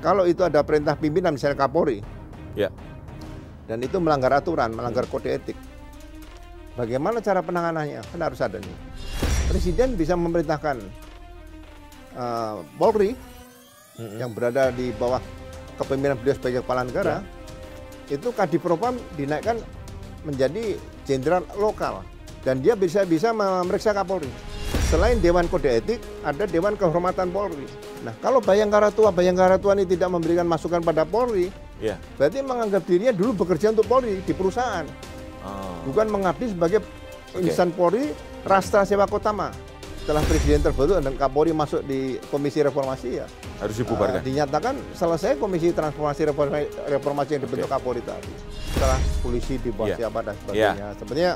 kalau itu ada perintah pimpinan misalnya Kapolri, Ya. dan itu melanggar aturan, melanggar kode etik, bagaimana cara penanganannya? Kan harus ada nih. Presiden bisa memerintahkan Polri yang berada di bawah kepemimpinan beliau sebagai kepala negara, itu Kadipropam dinaikkan menjadi jenderal lokal dan dia bisa memeriksa Kapolri. Selain Dewan Kode Etik, ada Dewan Kehormatan Polri. Nah, kalau Bayangkara Tua ini tidak memberikan masukan pada Polri, berarti menganggap dirinya dulu bekerja untuk Polri di perusahaan, bukan mengabdi sebagai insan Polri Rastra Sewa Kotama. Setelah Presiden terbentuk dan Kapolri masuk di Komisi Reformasi, ya harus dibubarkan. Dinyatakan selesai Komisi Transformasi Reformasi yang dibentuk Kapolri tadi. Setelah polisi di bawah siapa dan sebagainya. Sebenarnya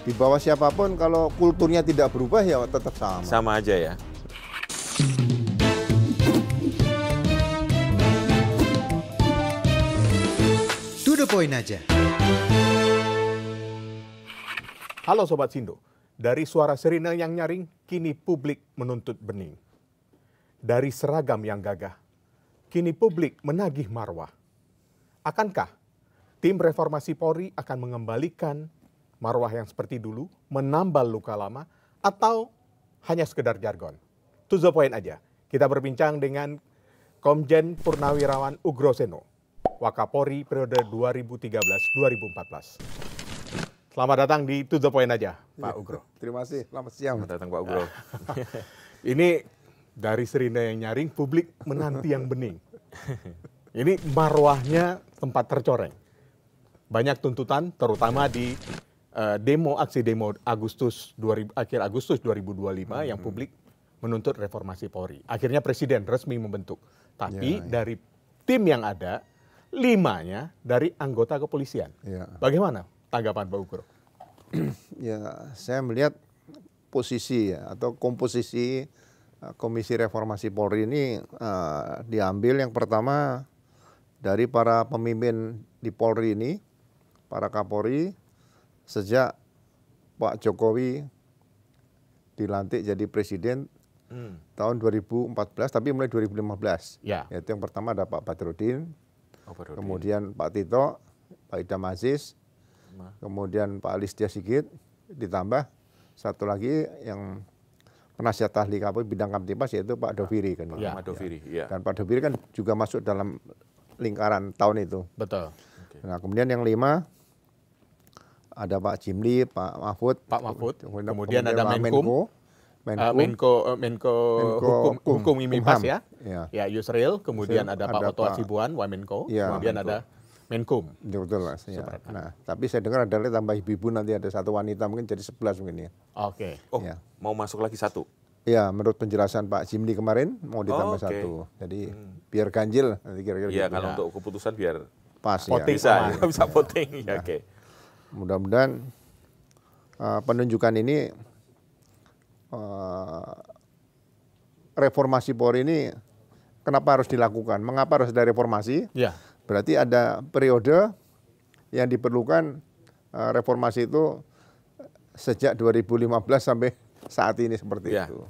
di bawah siapapun kalau kulturnya tidak berubah ya tetap sama. Sama aja ya. To the point aja. Halo Sobat Sindo, dari suara sirine yang nyaring, kini publik menuntut bening. Dari seragam yang gagah, kini publik menagih marwah. Akankah tim reformasi Polri akan mengembalikan marwah yang seperti dulu, menambal luka lama, atau hanya sekedar jargon? To the point aja, kita berbincang dengan Komjen Purnawirawan Ugroseno, Wakapolri periode 2013-2014. Selamat datang di To The Point aja, Pak Ugro. Terima kasih, selamat siang. Selamat datang Pak Ugro. Ini dari sirine yang nyaring, publik menanti yang bening. Ini marwahnya tempat tercoreng. Banyak tuntutan, terutama di aksi demo akhir Agustus 2025 yang publik menuntut reformasi Polri. Akhirnya Presiden resmi membentuk. Tapi dari tim yang ada, 5-nya dari anggota kepolisian. Bagaimana tanggapan Pak Ugro? Ya, saya melihat posisi atau komposisi Komisi Reformasi Polri ini diambil yang pertama dari para pemimpin di Polri ini, para Kapolri, sejak Pak Jokowi dilantik jadi presiden tahun 2014, tapi mulai 2015. Yaitu yang pertama ada Pak Badrodin, kemudian Pak Tito, Pak Idam Aziz, kemudian Pak Listio Sigit, ditambah satu lagi yang penasihat ahli Kapolri bidang Kamtipas yaitu Pak Doviri kan. Pak Doviri, Dan Pak Doviri kan juga masuk dalam lingkaran tahun itu. Betul. Nah, kemudian yang 5 ada Pak Jimli, Pak Mahfud, kemudian ada Menko Hukum Imipas ya Yusril, kemudian ada Pak Oto Hasibuan, Wamenko, kemudian ada Menkum. Betul Mas. Nah, tapi saya dengar ada tambah ibu-ibu nanti ada satu wanita mungkin jadi 11 mungkin ya. Oke. Mau masuk lagi 1? Ya, menurut penjelasan Pak Jimli kemarin mau ditambah 1. Jadi biar ganjil nanti kira-kira. Iya, kalau untuk keputusan biar pas voting ya. Bisa voting. Ya, oke. Mudah-mudahan penunjukan ini reformasi Polri ini kenapa harus dilakukan? Mengapa harus ada reformasi? Berarti ada periode yang diperlukan reformasi itu sejak 2015 sampai saat ini seperti itu.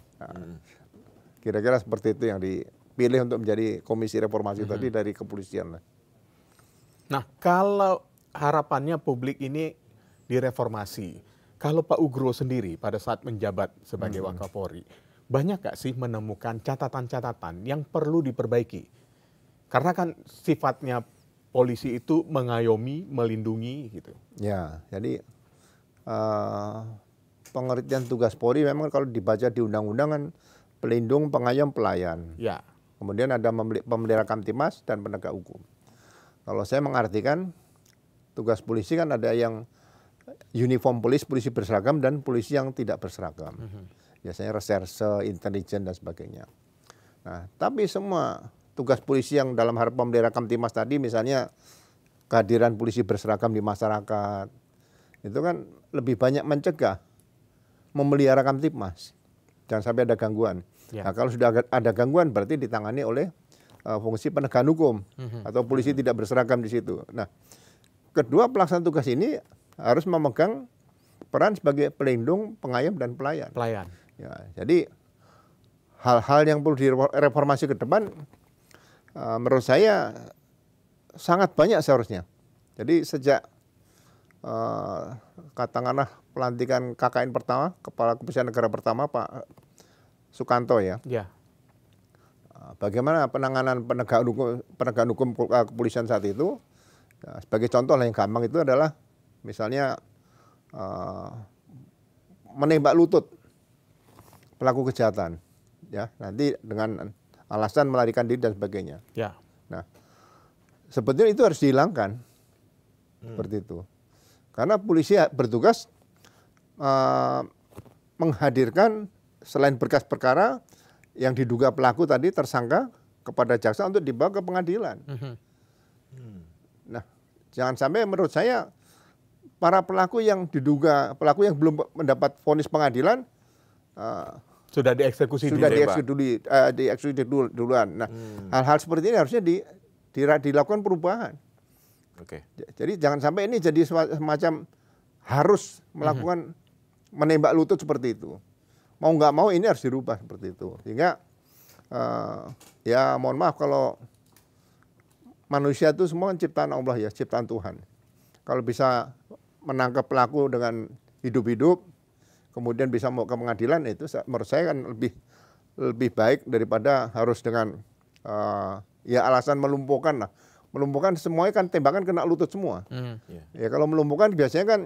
Kira-kira seperti itu yang dipilih untuk menjadi komisi reformasi tadi dari kepolisian. Nah, kalau harapannya publik ini direformasi, kalau Pak Ugro sendiri pada saat menjabat sebagai Wakapolri, banyak gak sih menemukan catatan-catatan yang perlu diperbaiki? Karena kan sifatnya polisi itu mengayomi, melindungi gitu. Ya, jadi pengertian tugas Polri memang kalau dibaca di undang-undang kan pelindung, pengayom, pelayan. Kemudian ada pemelihara Kamtimas dan penegak hukum. Kalau saya mengartikan tugas polisi kan ada yang uniform polisi berseragam dan polisi yang tidak berseragam. Biasanya reserse, intelijen dan sebagainya. Nah, tapi semua tugas polisi yang dalam hal pemelihara Kamtimas tadi misalnya kehadiran polisi berseragam di masyarakat itu kan lebih banyak mencegah memelihara Kamtimas jangan sampai ada gangguan. Nah, kalau sudah ada gangguan berarti ditangani oleh fungsi penegakan hukum atau polisi tidak berseragam di situ. Nah, kedua pelaksana tugas ini harus memegang peran sebagai pelindung, pengayom dan pelayan. Ya, jadi hal-hal yang perlu direformasi ke depan menurut saya sangat banyak seharusnya. Jadi sejak katakanlah pelantikan KKN pertama, Kepala Kepolisian Negara pertama Pak Sukanto ya. Ya. Bagaimana penanganan penegakan hukum kepolisian saat itu? Ya, sebagai contoh yang gampang itu adalah misalnya menembak lutut pelaku kejahatan, ya nanti dengan alasan melarikan diri dan sebagainya. Ya. Nah, sebetulnya itu harus dihilangkan seperti itu, karena polisi bertugas menghadirkan selain berkas perkara yang diduga pelaku tadi tersangka kepada jaksa untuk dibawa ke pengadilan. Nah, jangan sampai menurut saya para pelaku yang diduga pelaku yang belum mendapat vonis pengadilan sudah dieksekusi dieksekusi duluan. Nah, hal-hal seperti ini harusnya dilakukan perubahan. Oke. Jadi jangan sampai ini jadi semacam harus melakukan menembak lutut seperti itu. Mau nggak mau ini harus dirubah seperti itu. Sehingga ya mohon maaf kalau manusia itu semua ciptaan Allah ya, ciptaan Tuhan. Kalau bisa menangkap pelaku dengan hidup-hidup, kemudian bisa mau ke pengadilan, itu menurut saya kan lebih baik daripada harus dengan ya alasan melumpuhkan lah. Melumpuhkan semuanya kan tembakan kena lutut semua. Ya kalau melumpuhkan biasanya kan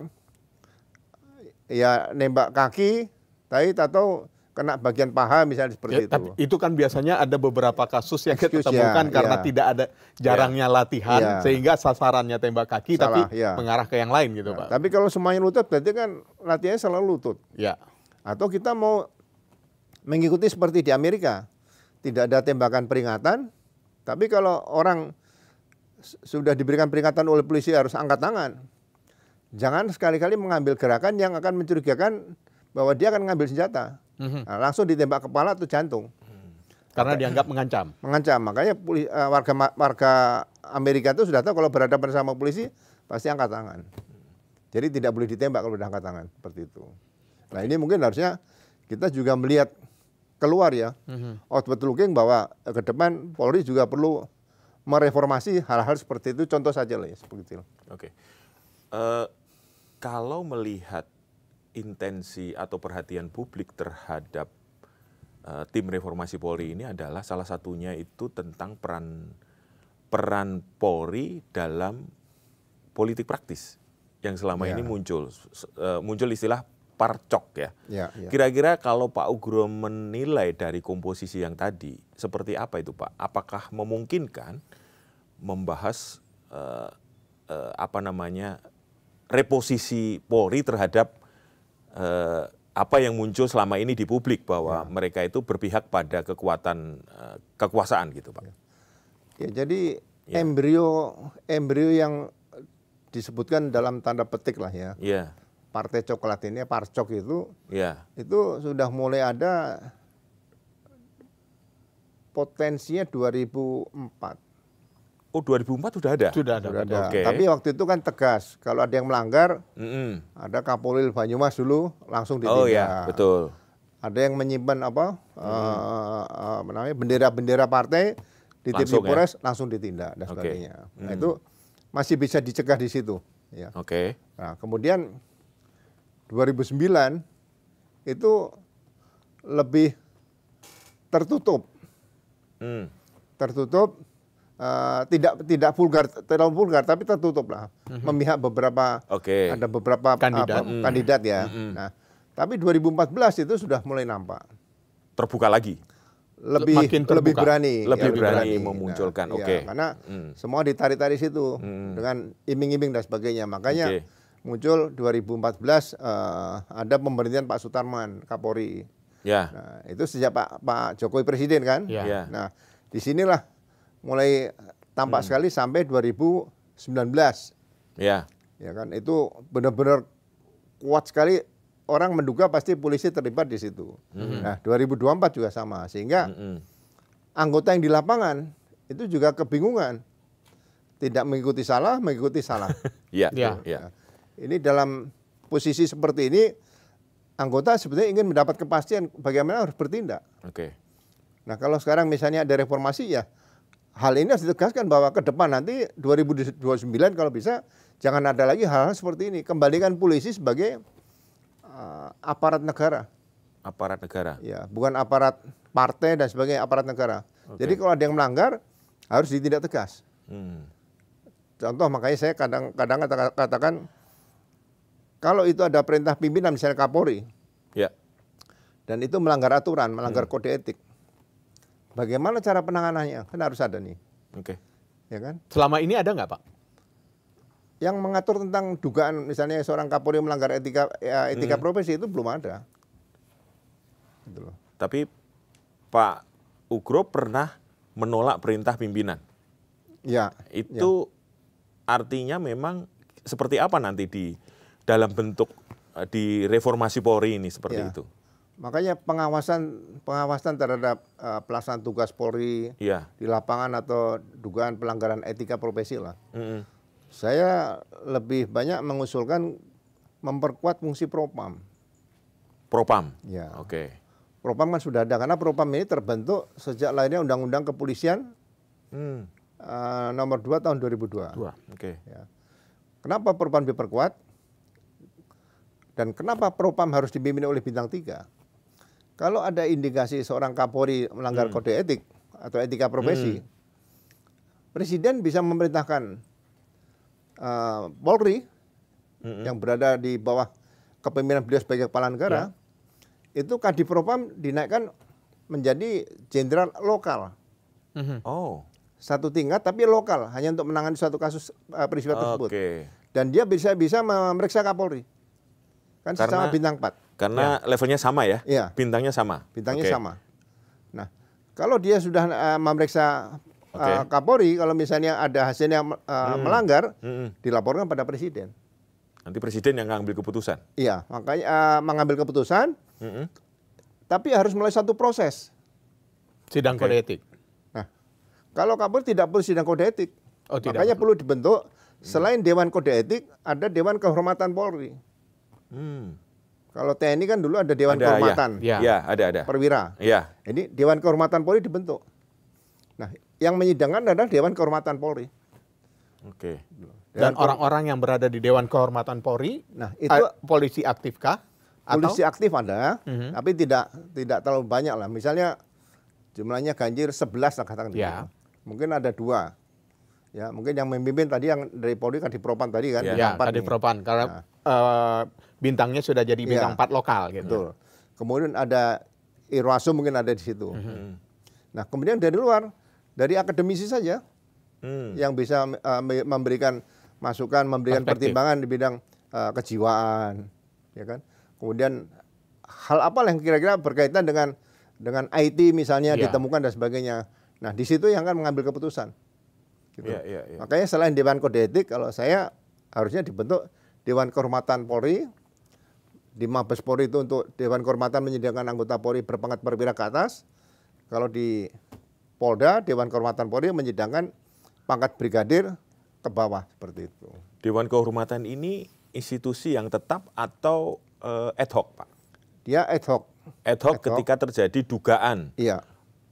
ya nembak kaki, atau kena bagian paha misalnya seperti itu. Tapi itu kan biasanya ada beberapa kasus yang kita temukan karena tidak ada jarangnya latihan sehingga sasarannya tembak kaki tapi mengarah ke yang lain gitu, Pak. Tapi kalau semuanya lutut berarti kan latihannya selalu lutut. Ya. Atau kita mau mengikuti seperti di Amerika, tidak ada tembakan peringatan, tapi kalau orang sudah diberikan peringatan oleh polisi harus angkat tangan. Jangan sekali-kali mengambil gerakan yang akan mencurigakan bahwa dia akan ngambil senjata. Nah, langsung ditembak kepala atau jantung. Karena dianggap mengancam. Mengancam. Makanya warga Amerika itu sudah tahu kalau berhadapan sama polisi pasti angkat tangan. Jadi tidak boleh ditembak kalau sudah angkat tangan seperti itu. Nah, ini mungkin harusnya kita juga melihat keluar ya. Outward looking bahwa ke depan Polri juga perlu mereformasi hal-hal seperti itu. Contoh saja lah ya seperti itu. Oke. Kalau melihat intensi atau perhatian publik terhadap tim reformasi Polri ini adalah salah satunya itu tentang peran Polri dalam politik praktis yang selama ini muncul istilah parcok ya. Kira-kira kalau Pak Ugro menilai dari komposisi yang tadi seperti apa itu Pak? Apakah memungkinkan membahas reposisi Polri terhadap apa yang muncul selama ini di publik bahwa mereka itu berpihak pada kekuasaan gitu Pak. Ya, jadi embrio yang disebutkan dalam tanda petik lah ya. Partai Coklat ini, Parcok itu sudah mulai ada potensinya 2004. Oh 2004 sudah ada? Sudah ada. Okay. Tapi waktu itu kan tegas, kalau ada yang melanggar, ada Kapolri Banyumas dulu langsung ditindak. Oh ya, betul. Ada yang menyimpan bendera-bendera partai di TV Polres langsung ditindak dan sebagainya. Nah, itu masih bisa dicegah di situ. Ya. Nah, kemudian 2009 itu lebih tertutup. Tidak terlalu vulgar tapi tertutup lah, memihak beberapa ada beberapa kandidat ya. Nah, tapi 2014 itu sudah mulai nampak terbuka lagi, lebih berani memunculkan. Karena semua ditarik-tarik situ dengan iming-iming dan sebagainya. Makanya muncul 2014 ada pemberhentian Pak Sutarman Kapolri. Nah, itu sejak Pak Jokowi presiden kan. Nah, disinilah mulai tampak sekali sampai 2019. Ya kan, itu benar-benar kuat sekali, orang menduga pasti polisi terlibat di situ. Nah, 2024 juga sama, sehingga anggota yang di lapangan itu juga kebingungan. Tidak mengikuti salah. Nah, ini dalam posisi seperti ini, anggota sebetulnya ingin mendapat kepastian bagaimana harus bertindak. Nah, kalau sekarang misalnya ada reformasi ya hal ini harus ditegaskan bahwa ke depan nanti 2029 kalau bisa jangan ada lagi hal-hal seperti ini. Kembalikan polisi sebagai aparat negara. Aparat negara. Ya, bukan aparat partai dan sebagainya, aparat negara. Jadi kalau ada yang melanggar harus ditindak tegas. Contoh makanya saya kadang-kadang katakan kalau itu ada perintah pimpinan misalnya Kapolri. Ya. Dan itu melanggar aturan, melanggar kode etik. Bagaimana cara penanganannya? Kan harus ada nih. Oke. Ya kan? Selama ini ada nggak Pak? Yang mengatur tentang dugaan misalnya seorang Kapolri melanggar etika profesi itu belum ada. Gitu loh. Tapi Pak Ugro pernah menolak perintah pimpinan. Ya. Itu artinya memang seperti apa nanti di dalam bentuk di reformasi Polri ini seperti itu? Makanya pengawasan terhadap pelaksanaan tugas Polri di lapangan atau dugaan pelanggaran etika profesi lah. Saya lebih banyak mengusulkan memperkuat fungsi Propam. Propam? Ya. Oke. Propam kan sudah ada, karena Propam ini terbentuk sejak lahirnya Undang-Undang Kepolisian nomor 2 tahun 2002. Oke. Ya. Kenapa Propam diperkuat? Dan kenapa Propam harus dipimpin oleh bintang 3? Kalau ada indikasi seorang Kapolri melanggar kode etik atau etika profesi, Presiden bisa memerintahkan Polri yang berada di bawah kepemimpinan beliau sebagai kepala negara, itu Kadipropam dinaikkan menjadi jenderal lokal. Satu tingkat tapi lokal, hanya untuk menangani suatu kasus peristiwa tersebut. Dan dia bisa memeriksa Kapolri. Kan sama bintang 4. Karena levelnya sama ya? Bintangnya sama? Bintangnya sama. Nah, kalau dia sudah memeriksa Kapolri, kalau misalnya ada hasilnya melanggar, dilaporkan pada Presiden. Nanti Presiden yang mengambil keputusan? Iya, makanya mengambil keputusan, tapi harus melalui satu proses. Sidang kode etik? Nah, kalau Kapolri tidak perlu sidang kode etik, makanya perlu dibentuk, selain Dewan Kode Etik, ada Dewan Kehormatan Polri. Kalau TNI kan dulu ada Dewan Kehormatan. Ya, ada. Perwira. Ya. Ini Dewan Kehormatan Polri dibentuk. Nah, yang menyidangkan adalah Dewan Kehormatan Polri. Oke. Dan orang-orang yang berada di Dewan Kehormatan Polri, nah itu polisi aktif kah? Polisi aktif ada, tapi tidak terlalu banyak lah. Misalnya jumlahnya ganjil 11 lah katakan. Mungkin ada 2. Ya, mungkin yang memimpin tadi yang dari Polri Kadipropam tadi kan. Ya, Kadipropam. Karena bintangnya sudah jadi bintang 4 lokal gitu. Betul. Kemudian ada Irwasum mungkin ada di situ. Nah, kemudian dari luar, dari akademisi saja yang bisa memberikan masukan, memberikan pertimbangan di bidang kejiwaan, ya kan. Kemudian hal apa yang kira-kira berkaitan dengan IT misalnya ditemukan dan sebagainya. Nah, di situ yang akan mengambil keputusan. Gitu. Makanya selain Dewan Kode Etik, kalau saya harusnya dibentuk Dewan Kehormatan Polri. Di Mabes Polri itu untuk Dewan Kehormatan menyediakan anggota Polri berpangkat perwira ke atas. Kalau di Polda, Dewan Kehormatan Polri menyediakan pangkat brigadir ke bawah, seperti itu. Dewan Kehormatan ini institusi yang tetap atau ad hoc, Pak? Dia ad hoc. Ad hoc ketika terjadi dugaan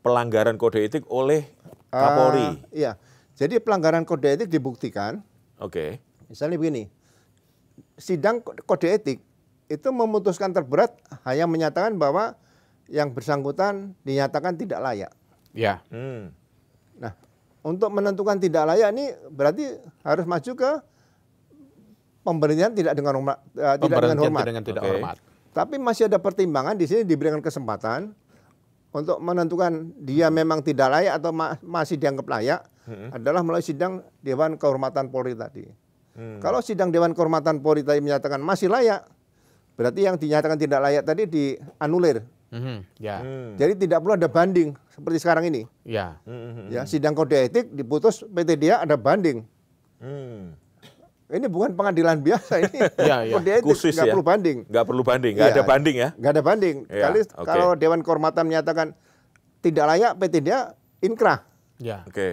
pelanggaran kode etik oleh Kapolri. Iya. Jadi pelanggaran kode etik dibuktikan. Misalnya begini, sidang kode etik itu memutuskan terberat hanya menyatakan bahwa yang bersangkutan dinyatakan tidak layak. Nah, untuk menentukan tidak layak ini berarti harus maju ke pemberhentian tidak dengan hormat. Tapi masih ada pertimbangan di sini, diberikan kesempatan untuk menentukan dia memang tidak layak atau masih dianggap layak adalah melalui sidang Dewan Kehormatan Polri tadi. Kalau sidang Dewan Kehormatan Polri tadi menyatakan masih layak, berarti yang dinyatakan tidak layak tadi dianulir. Jadi tidak perlu ada banding seperti sekarang ini. Ya, sidang kode etik diputus PTDA ada banding. Ini bukan pengadilan biasa ini. Kode etik khusus nggak perlu banding. Nggak perlu banding, nggak ada banding ya? Nggak ada banding. Kalau Dewan Kehormatan menyatakan tidak layak, PTDA inkrah.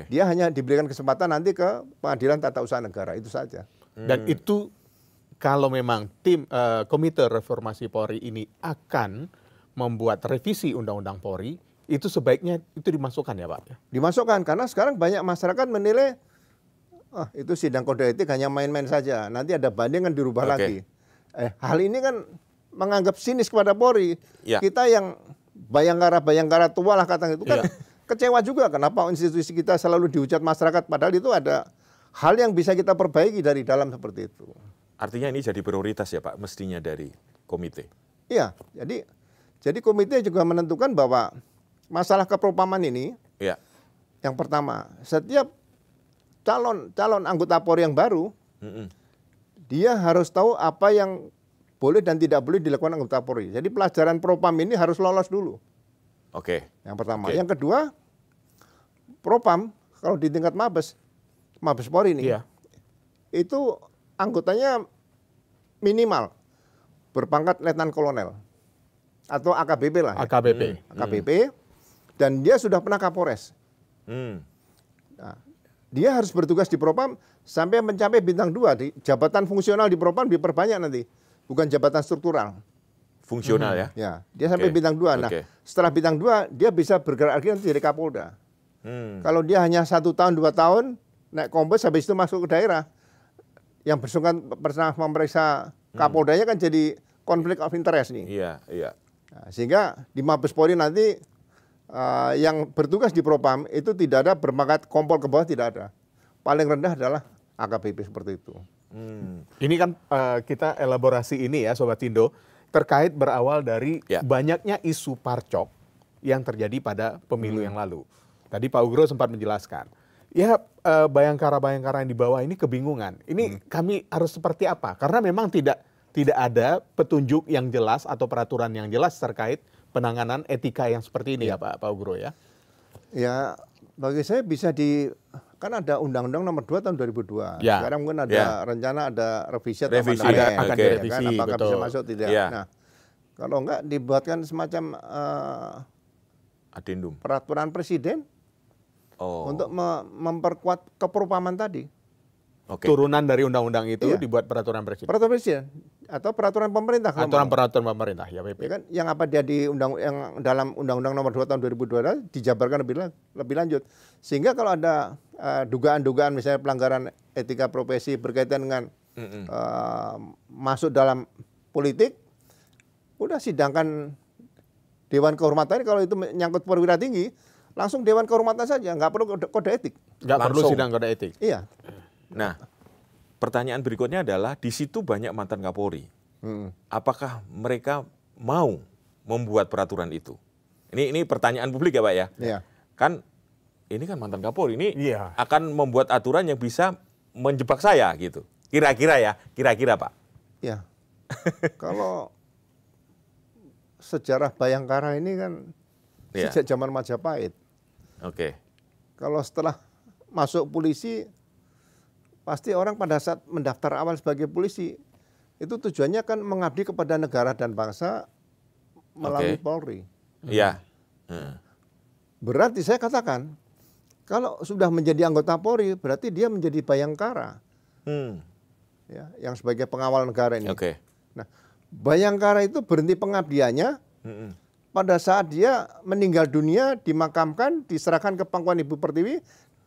Dia hanya diberikan kesempatan nanti ke Pengadilan Tata Usaha Negara, itu saja. Dan itu kalau memang tim Komite Reformasi Polri ini akan membuat revisi Undang-Undang Polri, Itu sebaiknya itu dimasukkan ya Pak? Dimasukkan, karena sekarang banyak masyarakat menilai itu sidang kode etik hanya main-main saja, nanti ada banding kan dirubah lagi. Hal ini kan menganggap sinis kepada Polri. Kita yang bayangkara tua lah kata itu kan kecewa juga, kenapa institusi kita selalu dihujat masyarakat, padahal itu ada hal yang bisa kita perbaiki dari dalam seperti itu. Artinya ini jadi prioritas ya Pak, mestinya dari komite. Iya, jadi komite juga menentukan bahwa masalah kepropaman ini, yang pertama, setiap calon anggota Polri yang baru, dia harus tahu apa yang boleh dan tidak boleh dilakukan anggota Polri. Jadi pelajaran propam ini harus lolos dulu. Yang pertama. Yang kedua, propam kalau di tingkat Mabes Polri ini, itu anggotanya minimal berpangkat letnan kolonel atau AKBP lah. AKBP. Dan dia sudah pernah Kapolres. Nah, dia harus bertugas di propam sampai mencapai bintang 2. Di jabatan fungsional di propam diperbanyak nanti, bukan jabatan struktural. Fungsional ya? Ya, dia sampai bintang 2. Nah, setelah bintang 2 dia bisa bergerak lagi nanti jadi Kapolda. Kalau dia hanya 1 tahun 2 tahun naik kombes, habis itu masuk ke daerah, yang bersangkutan pernah memeriksa Kapoldanya kan jadi konflik of interest nih. Nah, sehingga di Mabes Polri nanti yang bertugas di propam itu tidak ada berpangkat kompol ke bawah, tidak ada. Paling rendah adalah AKBP seperti itu. Ini kan kita elaborasi ini ya Sobat Indo, terkait berawal dari banyaknya isu parcok yang terjadi pada pemilu yang lalu. Tadi Pak Ugro sempat menjelaskan. Ya bayangkara-bayangkara yang di bawah ini kebingungan. Ini kami harus seperti apa? Karena memang tidak ada petunjuk yang jelas atau peraturan yang jelas terkait penanganan etika yang seperti ini ya Pak Ugro ya. Ya bagi saya bisa kan ada Undang-Undang Nomor 2 tahun 2002. Sekarang mungkin ada rencana ada revisi atau akan direvisi. Kan? Apakah bisa masuk tidak? Nah, kalau enggak dibuatkan semacam adendum peraturan presiden untuk memperkuat kepropaman tadi. Turunan dari undang-undang itu dibuat peraturan presiden. Peraturan presiden atau peraturan pemerintah. Peraturan pemerintah ya PP. Ya kan, yang apa dia yang dalam Undang-Undang Nomor 2 tahun 2002 dijabarkan lebih lanjut. Sehingga kalau ada dugaan-dugaan misalnya pelanggaran etika profesi berkaitan dengan masuk dalam politik, udah sidangkan Dewan Kehormatan. Kalau itu menyangkut perwira tinggi, langsung Dewan Kehormatan saja, nggak perlu kode etik. Nggak perlu sidang kode etik. Iya. Nah, pertanyaan berikutnya adalah di situ banyak mantan Kapolri. Apakah mereka mau membuat peraturan itu? Ini pertanyaan publik ya Pak ya. Kan ini kan mantan Kapolri, ini akan membuat aturan yang bisa menjebak saya gitu. Kira-kira Pak. Ya. Kalau sejarah Bayangkara ini kan sejak zaman Majapahit. Kalau setelah masuk polisi, pasti orang pada saat mendaftar awal sebagai polisi itu tujuannya kan mengabdi kepada negara dan bangsa melalui Polri. Berarti saya katakan kalau sudah menjadi anggota Polri berarti dia menjadi Bayangkara. Yang sebagai pengawal negara ini. Nah, Bayangkara itu berhenti pengabdiannya pada saat dia meninggal dunia, dimakamkan, diserahkan ke pangkuan Ibu Pertiwi,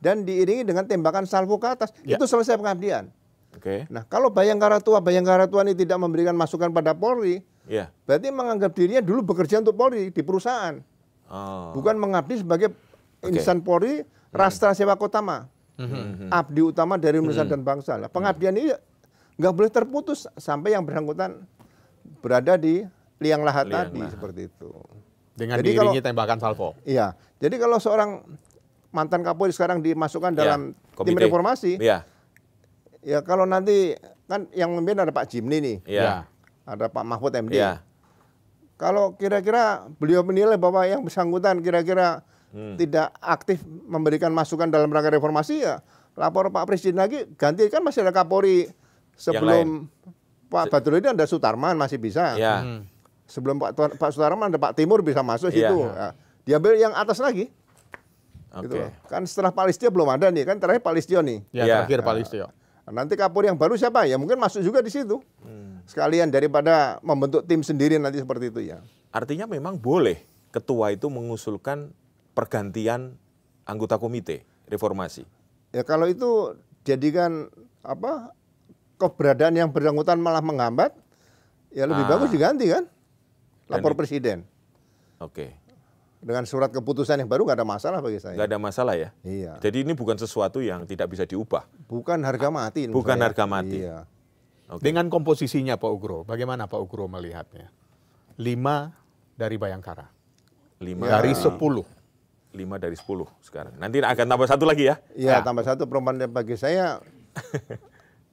dan diiringi dengan tembakan salvo ke atas. Itu selesai pengabdian. Nah, kalau Bayangkara tua ini tidak memberikan masukan pada Polri, berarti menganggap dirinya dulu bekerja untuk Polri di perusahaan. Bukan mengabdi sebagai insan Polri, Rastra Sewa Kotama. Abdi utama dari nusa dan bangsa. Nah, pengabdian ini nggak boleh terputus sampai yang bersangkutan berada di liang lahat tadi, seperti itu. Dengan diiringi tembakan salvo. Iya. Jadi kalau seorang mantan Kapolri sekarang dimasukkan dalam tim reformasi, ya kalau nanti kan yang memimpin ada Pak Jimli nih, ada Pak Mahfud MD. Kalau kira-kira beliau menilai bahwa yang bersangkutan kira-kira tidak aktif memberikan masukan dalam rangka reformasi, ya lapor Pak Presiden lagi, ganti, kan masih ada Kapolri sebelum Pak Badrudin ada Sutarman masih bisa. Sebelum Pak Sutarman ada Pak Timur bisa masuk situ. Ya. Diambil yang atas lagi. Gitu loh. Kan setelah Pak Listio belum ada nih, kan terakhir Pak Listio nih. Terakhir Pak Listio. Nanti Kapolri yang baru siapa? Ya mungkin masuk juga di situ. Sekalian daripada membentuk tim sendiri nanti seperti itu ya. Artinya memang boleh ketua itu mengusulkan pergantian anggota komite reformasi? Ya kalau itu jadikan keberadaan yang bersangkutan malah menghambat, ya lebih bagus diganti kan, lapor presiden. Oke. Dengan surat keputusan yang baru nggak ada masalah bagi saya. Nggak ada masalah ya? Iya. Jadi ini bukan sesuatu yang tidak bisa diubah? Bukan harga mati. Bukan harga mati. Iya. Okay. Dengan komposisinya Pak Ugro, bagaimana Pak Ugro melihatnya? 5 dari Bayangkara. 5 dari 10. 5 dari 10 sekarang. Nanti akan tambah 1 lagi ya? Iya, tambah 1 perempuan bagi saya.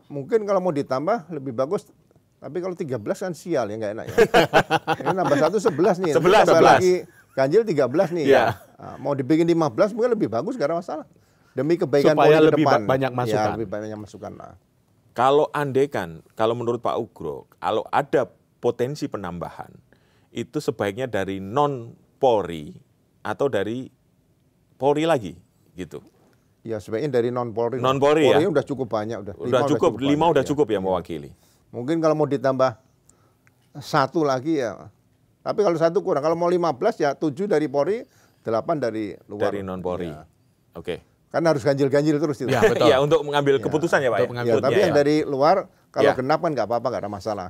Mungkin kalau mau ditambah lebih bagus. Tapi kalau 13 kan sial ya, nggak enak ya. Ini nambah 1 11 nih. 11. Lagi ganjil 13 nih ya. Nah, mau dibikin 15 mungkin lebih bagus, nggak ada masalah. Demi kebaikan supaya lebih depan. banyak masukan. Ya, lebih banyak masukan. Nah. Kalau andekan, kalau menurut Pak Ugro, kalau ada potensi penambahan, itu sebaiknya dari non-Polri atau dari Polri lagi gitu. Ya sebaiknya dari non-Polri. Non-Polri ya? Polri udah cukup banyak. Udah cukup, 5 udah cukup ya mewakili. Mungkin kalau mau ditambah 1 lagi ya. Tapi kalau 1 kurang. Kalau mau 15 ya 7 dari Polri, 8 dari luar. Dari non-Polri. Ya. Oke. Kan harus ganjil-ganjil terus itu. Ya, betul. Ya, untuk mengambil keputusan ya Pak. Ya, tapi yang dari luar kalau genap kan nggak apa-apa, nggak ada masalah.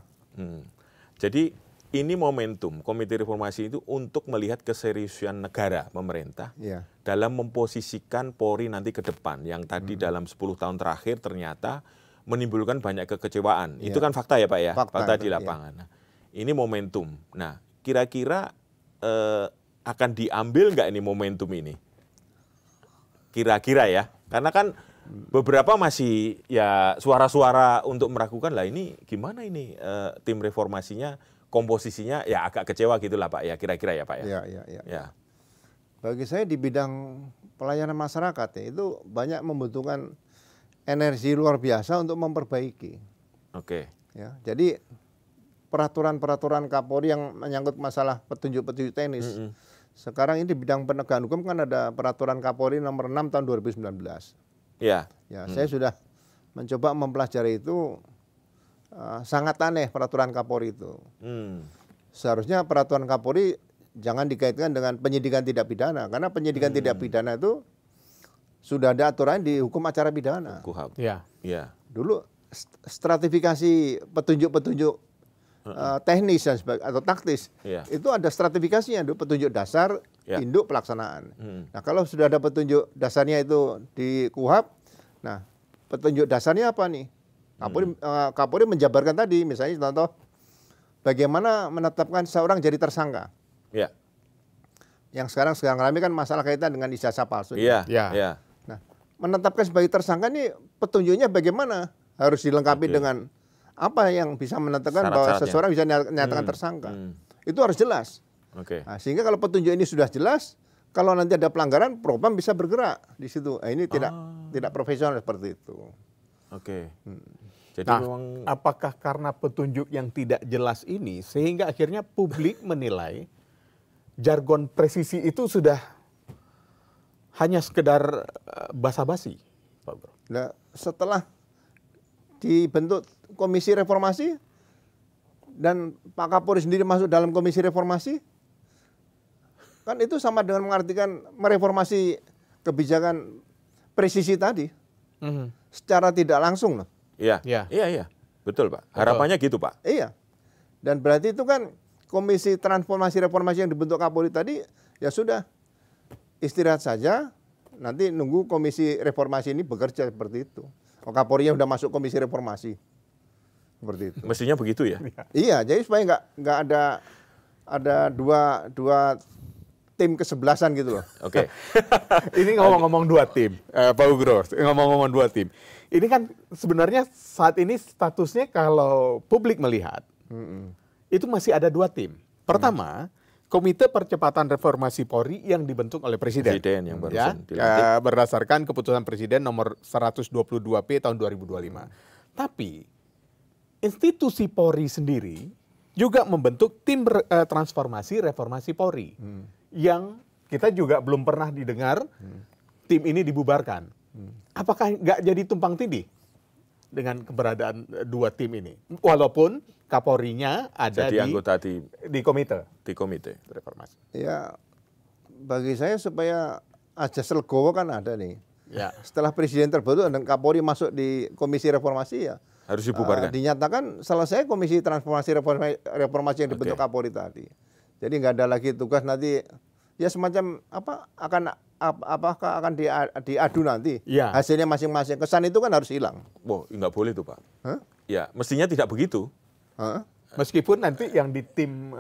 Jadi ini momentum Komite Reformasi itu untuk melihat keseriusan negara, pemerintah dalam memposisikan Polri nanti ke depan. Yang tadi dalam 10 tahun terakhir ternyata menimbulkan banyak kekecewaan. Itu kan fakta ya Pak ya? Fakta di lapangan. Nah, ini momentum. Nah, kira-kira akan diambil nggak ini momentum ini? Kira-kira ya, karena kan beberapa masih ya suara-suara untuk meragukan lah ini gimana ini tim reformasinya, komposisinya ya agak kecewa gitulah Pak ya, kira-kira ya Pak ya. Ya. Bagi saya di bidang pelayanan masyarakat ya, itu banyak membutuhkan energi luar biasa untuk memperbaiki. Oke. Ya, jadi peraturan-peraturan Kapolri yang menyangkut masalah petunjuk-petunjuk teknis. Sekarang ini di bidang penegakan hukum kan ada peraturan Kapolri nomor 6 tahun 2019. Iya. Ya, saya sudah mencoba mempelajari itu, sangat aneh peraturan Kapolri itu. Seharusnya peraturan Kapolri jangan dikaitkan dengan penyidikan tidak pidana, karena penyidikan tidak pidana itu sudah ada aturan di hukum acara pidana. KUHAP. Iya. Dulu stratifikasi petunjuk-petunjuk teknis dan atau taktis, itu ada stratifikasinya, petunjuk dasar, induk, pelaksanaan. Nah kalau sudah ada petunjuk dasarnya itu di KUHAP, nah petunjuk dasarnya apa nih? Kapolri menjabarkan tadi, misalnya contoh, bagaimana menetapkan seseorang jadi tersangka. Ya. Yang sekarang ramai kan masalah kaitan dengan ijazah palsu. Iya. Nah menetapkan sebagai tersangka ini petunjuknya bagaimana? Harus dilengkapi dengan apa yang bisa menentukan bahwa seseorang bisa dinyatakan tersangka. Itu harus jelas. Nah, sehingga kalau petunjuk ini sudah jelas, kalau nanti ada pelanggaran, Propam bisa bergerak di situ. Nah, ini tidak profesional seperti itu. Jadi memang... apakah karena petunjuk yang tidak jelas ini sehingga akhirnya publik menilai jargon presisi itu sudah hanya sekedar basa-basi, Pak Bro? Nah, setelah dibentuk komisi reformasi dan Pak Kapolri sendiri masuk dalam komisi reformasi, kan itu sama dengan mengartikan mereformasi kebijakan presisi tadi secara tidak langsung loh. Iya, betul Pak. Harapannya gitu Pak. Iya, dan berarti itu kan komisi transformasi reformasi yang dibentuk Kapolri tadi ya sudah istirahat saja, nanti nunggu komisi reformasi ini bekerja seperti itu. Kapolri yang udah masuk komisi reformasi. Seperti itu. Mestinya begitu ya? Iya, jadi supaya nggak ada dua tim kesebelasan gitu loh. Ini ngomong-ngomong 2 tim, Pak Ugro, ngomong-ngomong 2 tim. Ini kan sebenarnya saat ini statusnya kalau publik melihat, itu masih ada 2 tim. Pertama, Komite Percepatan Reformasi Polri yang dibentuk oleh Presiden. Yang barusan dilantik. Berdasarkan keputusan Presiden nomor 122P tahun 2025. Tapi institusi Polri sendiri juga membentuk tim transformasi reformasi Polri. Yang kita juga belum pernah didengar tim ini dibubarkan. Apakah nggak jadi tumpang tindih? dengan keberadaan dua tim ini? Walaupun Kapolrinya ada jadi anggota di komite. Di komite reformasi. Ya, bagi saya supaya ajas legowo kan ada nih. Ya. Setelah presiden terbentuk dan Kapolri masuk di komisi reformasi ya harus dibubarkan. Dinyatakan selesai komisi transformasi reformasi yang dibentuk Kapolri tadi. Jadi nggak ada lagi tugas nanti ya semacam apakah akan diadu nanti ya. Hasilnya masing-masing. Kesan itu kan harus hilang. Oh, nggak boleh tuh Pak. Huh? Ya mestinya tidak begitu. Huh? Meskipun nanti yang di tim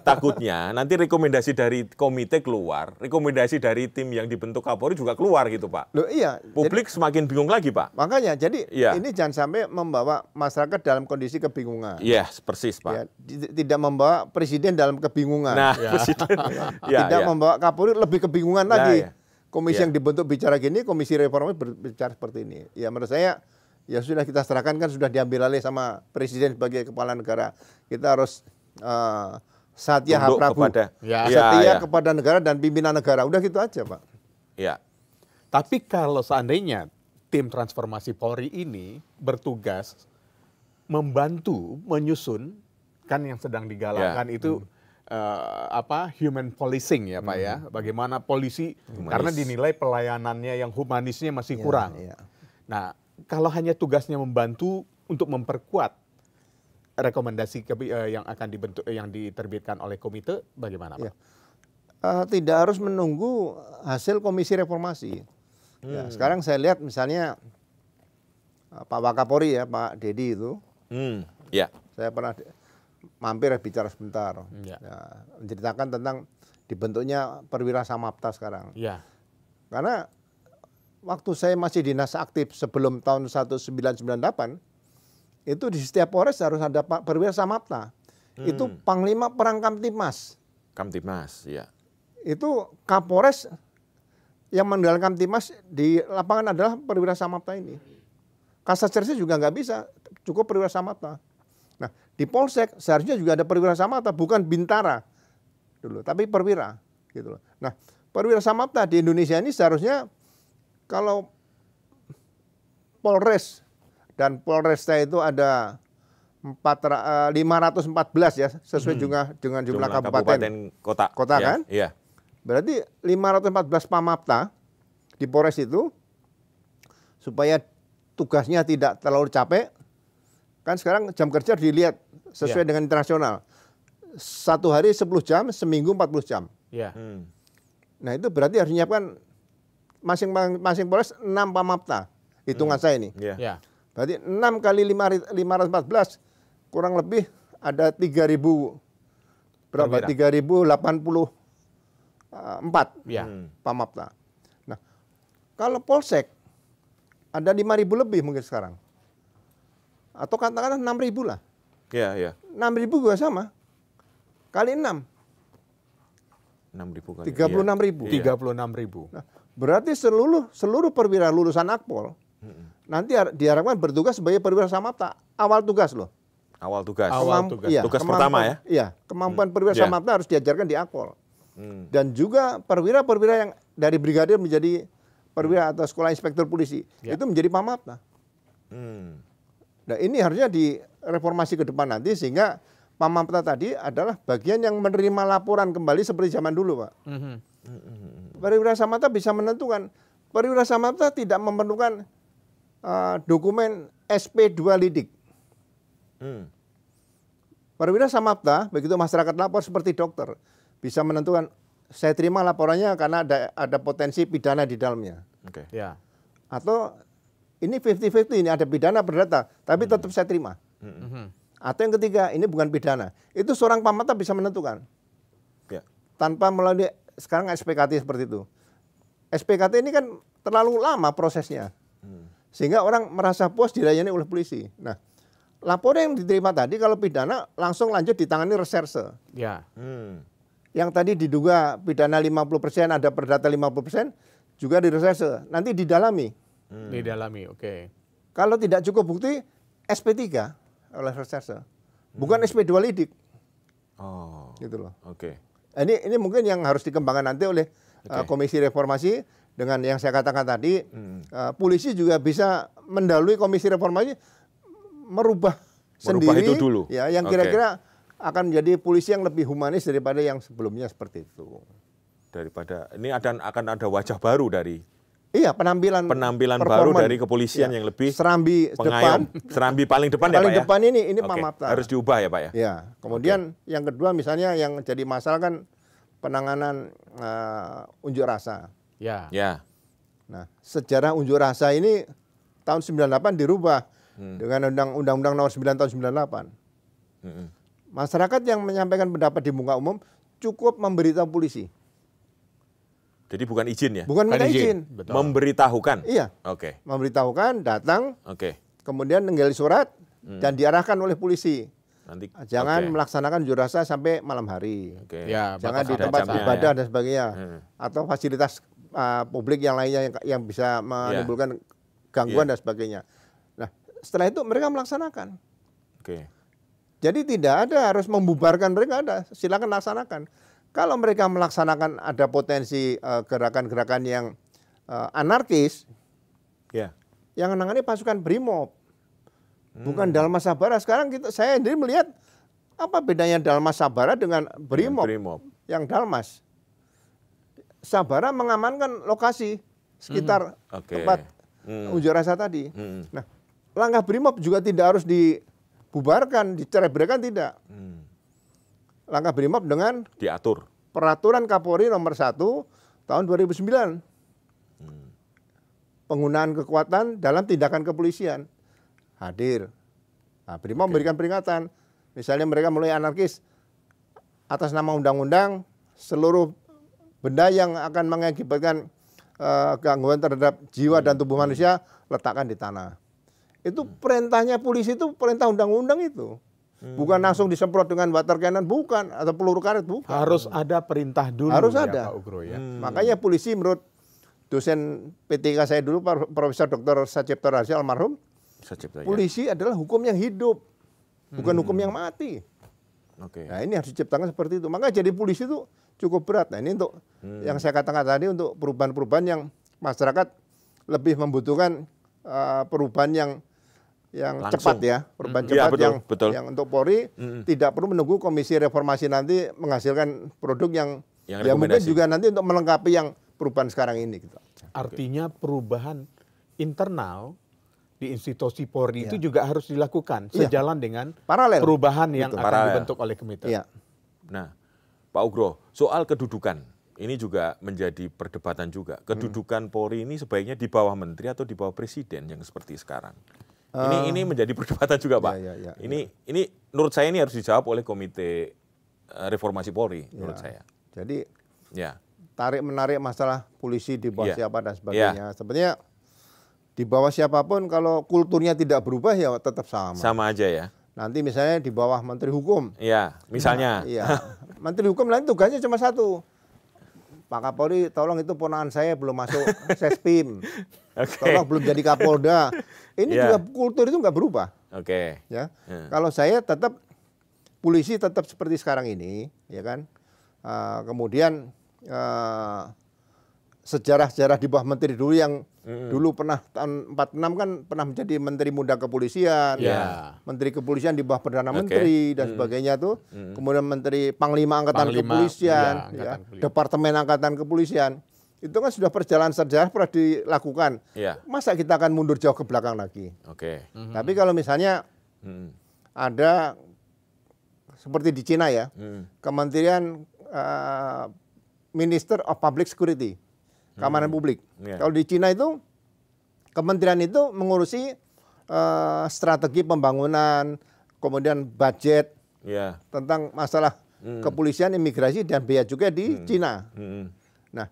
takutnya nanti rekomendasi dari komite keluar, rekomendasi dari tim yang dibentuk Kapolri juga keluar gitu Pak. Loh, iya. Publik semakin bingung lagi Pak. Makanya jadi ini jangan sampai membawa masyarakat dalam kondisi kebingungan. Iya, persis Pak. Ya, tidak membawa presiden dalam kebingungan. Nah, presiden tidak membawa Kapolri lebih kebingungan lagi. Komisi yang dibentuk bicara gini, komisi reformasi berbicara seperti ini. Ya menurut saya ya sudah kita serahkan, kan sudah diambil alih sama presiden sebagai kepala negara. Kita harus satya Prabu, setia kepada negara dan pimpinan negara. Udah gitu aja Pak. Ya. Tapi kalau seandainya tim transformasi Polri ini bertugas membantu menyusun, kan yang sedang digalakkan itu human policing ya Pak ya. Bagaimana polisi karena dinilai pelayanannya yang humanisnya masih kurang. Nah, kalau hanya tugasnya membantu untuk memperkuat rekomendasi yang akan dibentuk, yang diterbitkan oleh komite, bagaimana Pak? Tidak harus menunggu hasil komisi reformasi. Ya, sekarang saya lihat misalnya Pak Wakapolri ya, Pak Dedi itu, saya pernah mampir bicara sebentar, menceritakan tentang dibentuknya Perwira Samapta sekarang. Karena waktu saya masih dinas aktif sebelum tahun 1998, itu di setiap Polres harus ada Perwira Samapta. Itu Panglima Perang Kamtibmas. Kamtibmas, ya. Itu Kapolres yang mengendalikan Kamtibmas di lapangan adalah Perwira Samapta ini. Kasatserse juga nggak bisa, cukup Perwira Samapta. Nah, di Polsek seharusnya juga ada Perwira Samapta, bukan bintara dulu, tapi perwira gitu loh. Nah, Perwira Samapta di Indonesia ini seharusnya kalau Polres dan Polresta itu ada 514 ya, sesuai dengan jumlah kabupaten kota kan? Iya. Berarti 514 Pamapta di Polres itu supaya tugasnya tidak terlalu capek. Kan sekarang jam kerja dilihat sesuai dengan internasional. 1 hari 10 jam, seminggu 40 jam. Nah itu berarti harus menyiapkan masing-masing Polres 6 Pamapta. Hitungan saya ini. Berarti 6 kali 514 kurang lebih ada 3.000 berapa? 3.084 Pamapta. Nah, kalau Polsek ada 5.000 lebih mungkin sekarang. Atau katakanlah 6.000 lah. 6.000 juga sama. Kali 6. 6.000 kali. 36.000. Nah, berarti seluruh perwira lulusan Akpol nanti diharapkan bertugas sebagai Perwira Samapta. Awal tugas loh. Awal tugas. Tugas pertama ya? Iya, kemampuan Perwira Samapta harus diajarkan di Akpol. Dan juga perwira-perwira yang dari brigadir menjadi perwira atau sekolah inspektur polisi. Itu menjadi Pamapta. Nah ini harusnya direformasi ke depan nanti sehingga Pamapta tadi adalah bagian yang menerima laporan kembali seperti zaman dulu Pak. Perwira Samapta bisa menentukan. Perwira Samapta tidak memerlukan dokumen SP2 lidik. Perwira Samapta, begitu masyarakat lapor seperti dokter, bisa menentukan saya terima laporannya karena ada potensi pidana di dalamnya. Atau ini 50-50, ini ada pidana perdata, tapi tetap saya terima. Atau yang ketiga, ini bukan pidana. Itu seorang Pamapta bisa menentukan. Tanpa melalui sekarang SPKT seperti itu. SPKT ini kan terlalu lama prosesnya. Sehingga orang merasa puas dilayani oleh polisi. Nah, laporan yang diterima tadi kalau pidana langsung lanjut ditangani reserse. Yang tadi diduga pidana 50%, ada perdata 50%, juga di reserse. Nanti didalami. Kalau tidak cukup bukti, SP3 oleh reserse. Bukan SP2 lidik. Gitu loh. Ini mungkin yang harus dikembangkan nanti oleh Komisi Reformasi dengan yang saya katakan tadi, polisi juga bisa mendahului Komisi Reformasi merubah sendiri itu dulu. Ya, yang kira-kira akan menjadi polisi yang lebih humanis daripada yang sebelumnya seperti itu. Daripada ini akan ada wajah baru dari penampilan baru dari kepolisian yang lebih serambi pengayom, depan. Serambi paling depan ya Pak ya? Paling depan ini Pak Mafta. Harus diubah ya Pak ya? Ya, kemudian yang kedua misalnya yang jadi masalah kan penanganan unjuk rasa. Ya. Nah, sejarah unjuk rasa ini tahun 98 dirubah dengan Undang-Undang Nomor 9 tahun 98. Masyarakat yang menyampaikan pendapat di muka umum cukup memberitahu polisi. Jadi bukan izin ya? Bukan minta izin. Betul. Memberitahukan? Iya. Oke. Memberitahukan, datang, kemudian ninggalin surat dan diarahkan oleh polisi. Nanti, jangan melaksanakan unjuk rasa sampai malam hari. Ya, jangan di tempat ibadah dan sebagainya. Atau fasilitas publik yang lainnya yang bisa menimbulkan gangguan dan sebagainya. Nah, setelah itu mereka melaksanakan. Jadi tidak ada harus membubarkan mereka, ada. Silakan laksanakan. Kalau mereka melaksanakan ada potensi gerakan-gerakan yang anarkis, yang menangani pasukan Brimob, bukan Dalmas Sabara. Sekarang saya sendiri melihat apa bedanya Dalmas Sabara dengan Brimob. Yang Dalmas Sabara mengamankan lokasi sekitar tempat unjuk rasa tadi. Nah, langkah Brimob juga tidak harus dibubarkan, dicerai-beraikan, tidak. Langkah Brimob dengan diatur Peraturan Kapolri nomor 1 tahun 2009. Penggunaan kekuatan dalam tindakan kepolisian. Hadir. Nah, Brimob memberikan peringatan. Misalnya mereka mulai anarkis atas nama undang-undang, seluruh benda yang akan mengakibatkan gangguan terhadap jiwa dan tubuh manusia letakkan di tanah. Itu perintahnya polisi, itu perintah undang-undang itu. Bukan langsung disemprot dengan water cannon, bukan, atau peluru karet, bukan. Harus ada perintah dulu. Harus ya, ada. Pak Ugro, ya. Makanya polisi menurut dosen PTK saya dulu, Profesor Dr. Sacipto Raharja almarhum, polisi adalah hukum yang hidup, bukan hukum yang mati. Nah, ini harus diciptakan seperti itu. Maka jadi polisi itu cukup berat. Nah, ini untuk yang saya katakan tadi, untuk perubahan-perubahan yang masyarakat lebih membutuhkan perubahan yang cepat ya, perubahan cepat yang untuk Polri tidak perlu menunggu Komisi Reformasi nanti menghasilkan produk yang mungkin juga nanti untuk melengkapi yang perubahan sekarang ini. Gitu. Artinya perubahan internal di institusi Polri itu juga harus dilakukan sejalan dengan paralel perubahan yang akan dibentuk oleh komite. Nah, Pak Ugro, soal kedudukan ini juga menjadi perdebatan juga. Kedudukan Polri ini sebaiknya di bawah menteri atau di bawah presiden yang seperti sekarang. Ini menjadi perdebatan juga, Pak. Ini menurut saya ini harus dijawab oleh Komite Reformasi Polri menurut saya. Jadi tarik menarik masalah polisi di bawah siapa dan sebagainya. Sebenarnya di bawah siapapun kalau kulturnya tidak berubah ya tetap sama. Sama aja ya. Nanti misalnya di bawah Menteri Hukum. Iya, misalnya. Menteri Hukum lain tugasnya cuma satu. Pak Kapolri, tolong itu ponakan saya belum masuk Sespim. Tolong belum jadi Kapolda. Ini juga kultur itu nggak berubah. Ya. Kalau saya tetap polisi tetap seperti sekarang ini, ya kan. Kemudian sejarah-sejarah di bawah menteri dulu yang dulu pernah tahun 46 kan pernah menjadi Menteri Muda Kepolisian, Menteri Kepolisian di bawah Perdana Menteri dan sebagainya tuh. Kemudian Menteri Panglima Angkatan Kepolisian, Departemen Angkatan Kepolisian. Itu kan sudah perjalanan sejarah pernah dilakukan. Masa kita akan mundur jauh ke belakang lagi? Tapi kalau misalnya ada seperti di Cina ya, Kementerian Minister of Public Security, keamanan publik. Kalau di Cina itu kementerian itu mengurusi strategi pembangunan, kemudian budget tentang masalah kepolisian, imigrasi dan bea cukai di Cina. Nah,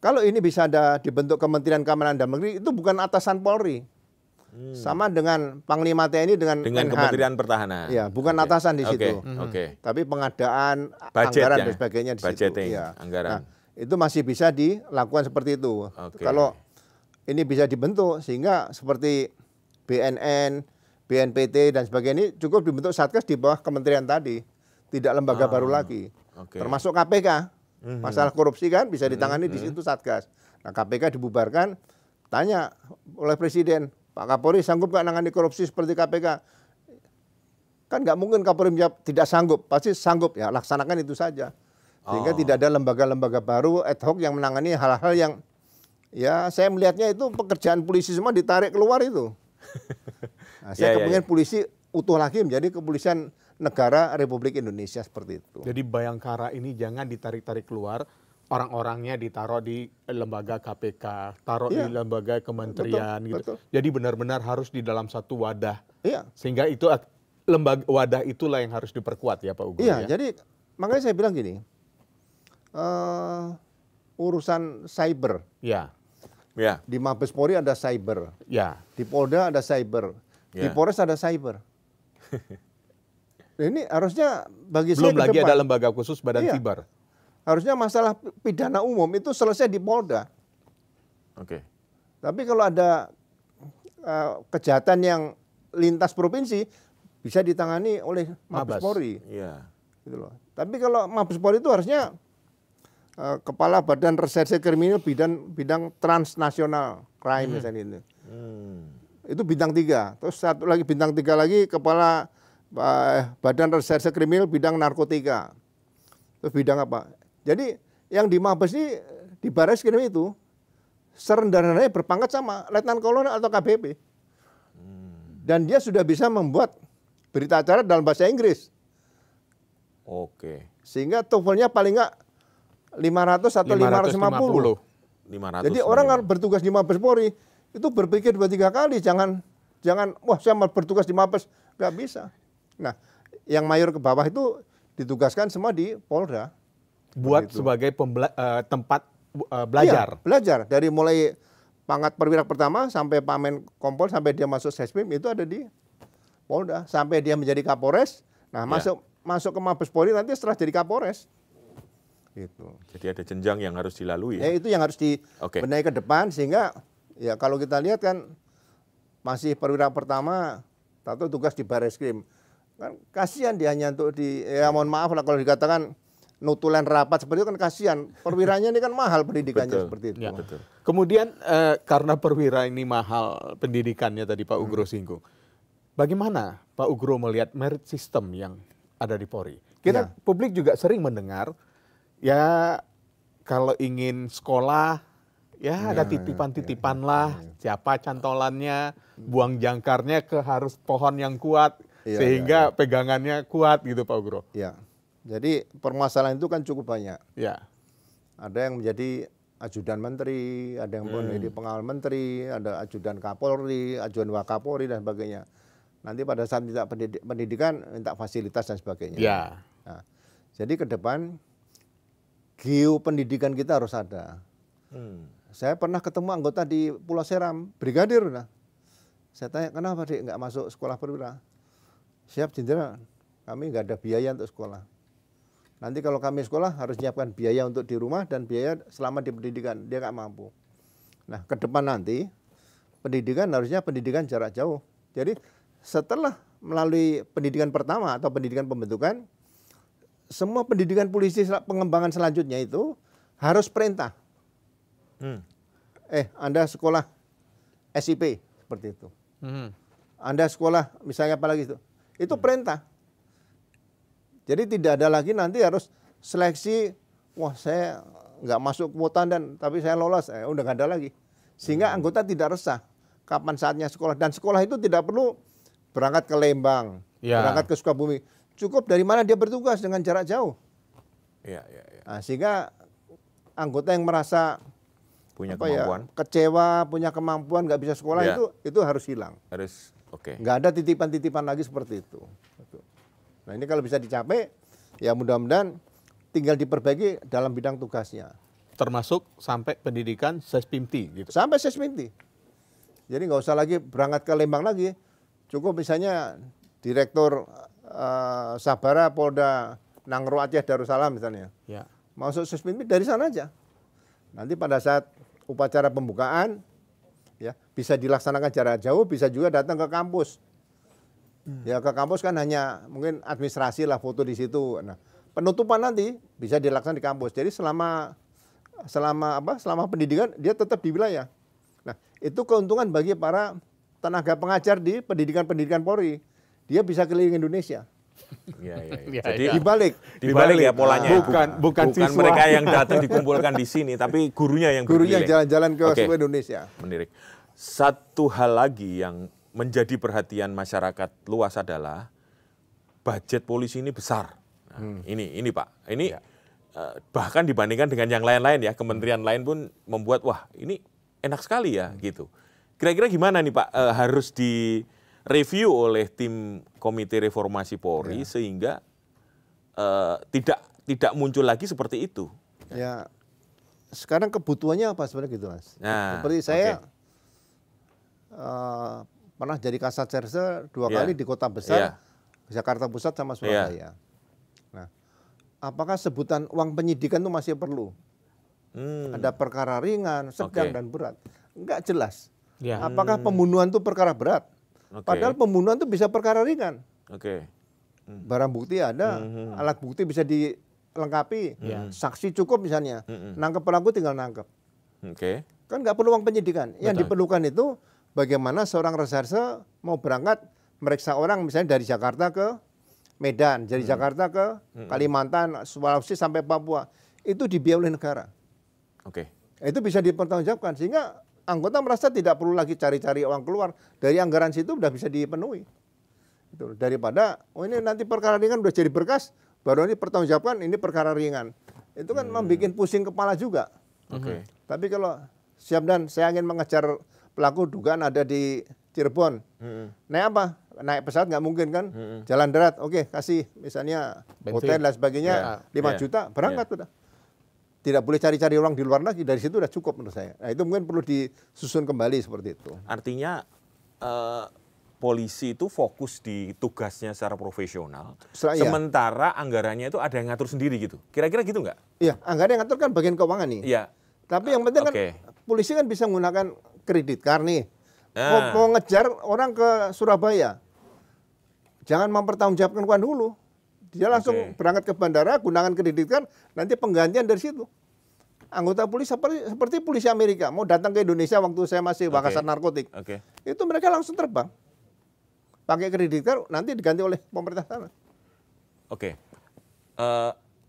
kalau ini bisa ada dibentuk Kementerian Keamanan Dalam Negeri, itu bukan atasan Polri. Sama dengan Panglima TNI dengan Kementerian Pertahanan. Ya, bukan atasan di situ. Tapi pengadaan, anggaran dan sebagainya di situ. Anggaran. Nah, itu masih bisa dilakukan seperti itu. Kalau ini bisa dibentuk sehingga seperti BNN, BNPT dan sebagainya ini cukup dibentuk Satgas di bawah kementerian tadi. Tidak lembaga baru lagi. Termasuk KPK. Masalah korupsi kan bisa ditangani di situ Satgas. Nah, KPK dibubarkan, tanya oleh Presiden, Pak Kapolri sanggup nggak nangani korupsi seperti KPK? Kan nggak mungkin Kapolri menjawab tidak sanggup, pasti sanggup, ya laksanakan itu saja. Sehingga tidak ada lembaga-lembaga baru ad hoc yang menangani hal-hal yang, ya saya melihatnya itu pekerjaan polisi semua ditarik keluar itu. Nah, saya kepingin polisi utuh lagi menjadi kepolisian negara Republik Indonesia seperti itu. Jadi Bayangkara ini jangan ditarik-tarik keluar, orang-orangnya ditaruh di lembaga KPK, taruh di lembaga kementerian gitu. Jadi benar-benar harus di dalam satu wadah. Sehingga itu lembaga wadah itulah yang harus diperkuat ya Pak Ugro. Iya, jadi makanya saya bilang gini, urusan cyber. Di Mabes Polri ada cyber. Di Polda ada cyber. Di Polres ada cyber. Ini harusnya bagi belum saya lagi ada lembaga khusus Badan Siber. Harusnya masalah pidana umum itu selesai di Polda. Tapi kalau ada kejahatan yang lintas provinsi bisa ditangani oleh Mabes Polri. Gitu loh. Tapi kalau Mabes Polri itu harusnya Kepala Badan Reserse Kriminal bidang transnasional crime misalnya itu. Itu bintang 3. Terus satu lagi bintang 3 lagi Kepala Badan Reserse Kriminal bidang narkotika. Terus bidang apa? Jadi yang di Mabes ini di Barreskrim itu serendah-rendahnya berpangkat sama Letnan Kolonel atau KBP. Dan dia sudah bisa membuat berita acara dalam bahasa Inggris. Sehingga TOEFL-nya paling nggak 500 atau 550. Jadi orang yang bertugas di Mabes Polri itu berpikir 2-3 kali, jangan wah saya mau bertugas di Mabes, nggak bisa. Nah, yang mayor ke bawah itu ditugaskan semua di Polda. Buat sebagai tempat belajar. Belajar dari mulai pangkat perwira pertama sampai Pamen Kompol sampai dia masuk Sespim itu ada di Polda, sampai dia menjadi Kapolres. Nah, masuk ke Mabes Polri nanti setelah jadi Kapolres. Gitu. Jadi ada jenjang yang harus dilalui. Itu yang harus dibenahi ke depan sehingga ya kalau kita lihat kan masih perwira pertama atau tugas di Barreskrim. Kan kasihan dia hanya untuk mohon maaf lah kalau dikatakan nutulen rapat seperti itu kan kasihan. Perwiranya ini kan mahal pendidikannya seperti itu. Kemudian karena perwira ini mahal pendidikannya tadi Pak Ugro singgung. Bagaimana Pak Ugro melihat merit system yang ada di Polri? Kita publik juga sering mendengar ya kalau ingin sekolah ya ada titipan-titipan lah, siapa cantolannya, buang jangkarnya ke harus pohon yang kuat sehingga pegangannya kuat gitu Pak Ugro. Jadi permasalahan itu kan cukup banyak. Ada yang menjadi ajudan menteri, ada yang menjadi pengawal menteri, ada ajudan Kapolri, ajudan Wakapolri dan sebagainya. Nanti pada saat minta pendidikan, minta fasilitas dan sebagainya. Nah, jadi ke depan geopendidikan kita harus ada. Saya pernah ketemu anggota di Pulau Seram, brigadir. Nah, saya tanya kenapa Dik nggak masuk sekolah perwira? Siap jenderal, kami nggak ada biaya untuk sekolah. Nanti kalau kami sekolah harus menyiapkan biaya untuk di rumah dan biaya selama di pendidikan. Dia nggak mampu. Nah, ke depan nanti pendidikan harusnya pendidikan jarak jauh. Jadi setelah melalui pendidikan pertama atau pendidikan pembentukan, semua pendidikan polisi pengembangan selanjutnya itu harus perintah. Anda sekolah SIP seperti itu. Anda sekolah misalnya apa lagi itu perintah. Jadi tidak ada lagi nanti harus seleksi, wah saya nggak masuk kuota tapi saya lolos, udah nggak ada lagi. Sehingga anggota tidak resah kapan saatnya sekolah. Dan sekolah itu tidak perlu berangkat ke Lembang, berangkat ke Sukabumi. Cukup dari mana dia bertugas dengan jarak jauh. Nah, sehingga anggota yang merasa punya kemampuan, kecewa, punya kemampuan, nggak bisa sekolah itu harus hilang. Nggak ada titipan-titipan lagi seperti itu. Nah ini kalau bisa dicapai, ya mudah-mudahan tinggal diperbaiki dalam bidang tugasnya. Termasuk sampai pendidikan Sespimti gitu. Sampai Sespimti. Jadi nggak usah lagi berangkat ke Lembang lagi. Cukup misalnya Direktur Sabara Polda Nangro Aceh Darussalam misalnya. Masuk Sespimti dari sana aja. Nanti pada saat upacara pembukaan ya bisa dilaksanakan jarak jauh, bisa juga datang ke kampus. Ya ke kampus kan hanya mungkin administrasi lah, foto di situ. Nah, penutupan nanti bisa dilaksanakan di kampus. Jadi selama pendidikan dia tetap di wilayah. Nah, itu keuntungan bagi para tenaga pengajar di pendidikan Polri. Dia bisa keliling Indonesia. Jadi dibalik ya polanya. Bukan siswa. Mereka yang datang dikumpulkan di sini, tapi gurunya yang jalan-jalan ke seluruh Indonesia. Menarik. Satu hal lagi yang menjadi perhatian masyarakat luas adalah budget polisi ini besar. Nah, ini Pak, ini bahkan dibandingkan dengan yang lain-lain ya, kementerian lain pun membuat wah ini enak sekali ya gitu. Kira-kira gimana nih Pak, harus direview oleh tim Komite Reformasi Polri sehingga tidak muncul lagi seperti itu. Ya, sekarang kebutuhannya apa sebenarnya gitu Mas? Nah, seperti saya pernah jadi Kasat Serse 2 kali di kota besar, Jakarta Pusat sama Surabaya. Nah, apakah sebutan uang penyidikan itu masih perlu? Ada perkara ringan, sedang dan berat. Enggak jelas. Apakah pembunuhan itu perkara berat? Padahal pembunuhan itu bisa perkara ringan. Barang bukti ada, alat bukti bisa dilengkapi, saksi cukup misalnya, nangkep pelaku tinggal nangkep. Kan nggak perlu uang penyidikan. Yang diperlukan itu bagaimana seorang reserse mau berangkat meriksa orang misalnya dari Jakarta ke Medan, dari Jakarta ke Kalimantan, Sulawesi sampai Papua, itu dibiayai oleh negara. Itu bisa dipertanggungjawabkan sehingga anggota merasa tidak perlu lagi cari-cari uang keluar dari anggaran situ udah bisa dipenuhi. Itu daripada ini nanti perkara ringan udah jadi berkas, baru ini pertanggungjawabkan ini perkara ringan. Itu kan membuat pusing kepala juga. Tapi kalau siap dan saya ingin mengejar pelaku dugaan ada di Cirebon. Naik apa? Naik pesawat nggak mungkin kan? Jalan darat, oke kasih misalnya hotel dan sebagainya 5 juta, berangkat udah. Tidak boleh cari-cari orang di luar lagi, dari situ udah cukup menurut saya. Nah itu mungkin perlu disusun kembali seperti itu. Artinya polisi itu fokus di tugasnya secara profesional, sementara anggarannya itu ada yang ngatur sendiri gitu. Kira-kira gitu nggak? Iya, anggaran yang ngatur kan bagian keuangan nih. Iya. Tapi yang penting kan polisi kan bisa menggunakan kredit card nih. Mau ngejar orang ke Surabaya, jangan mempertanggungjawabkan uang dulu. Dia langsung berangkat ke bandara, gunakan kredit card, nanti penggantian dari situ. Anggota polisi seperti polisi Amerika, mau datang ke Indonesia waktu saya masih Wakasat Narkotik. Itu mereka langsung terbang. Pakai kredit card, nanti diganti oleh pemerintah sana.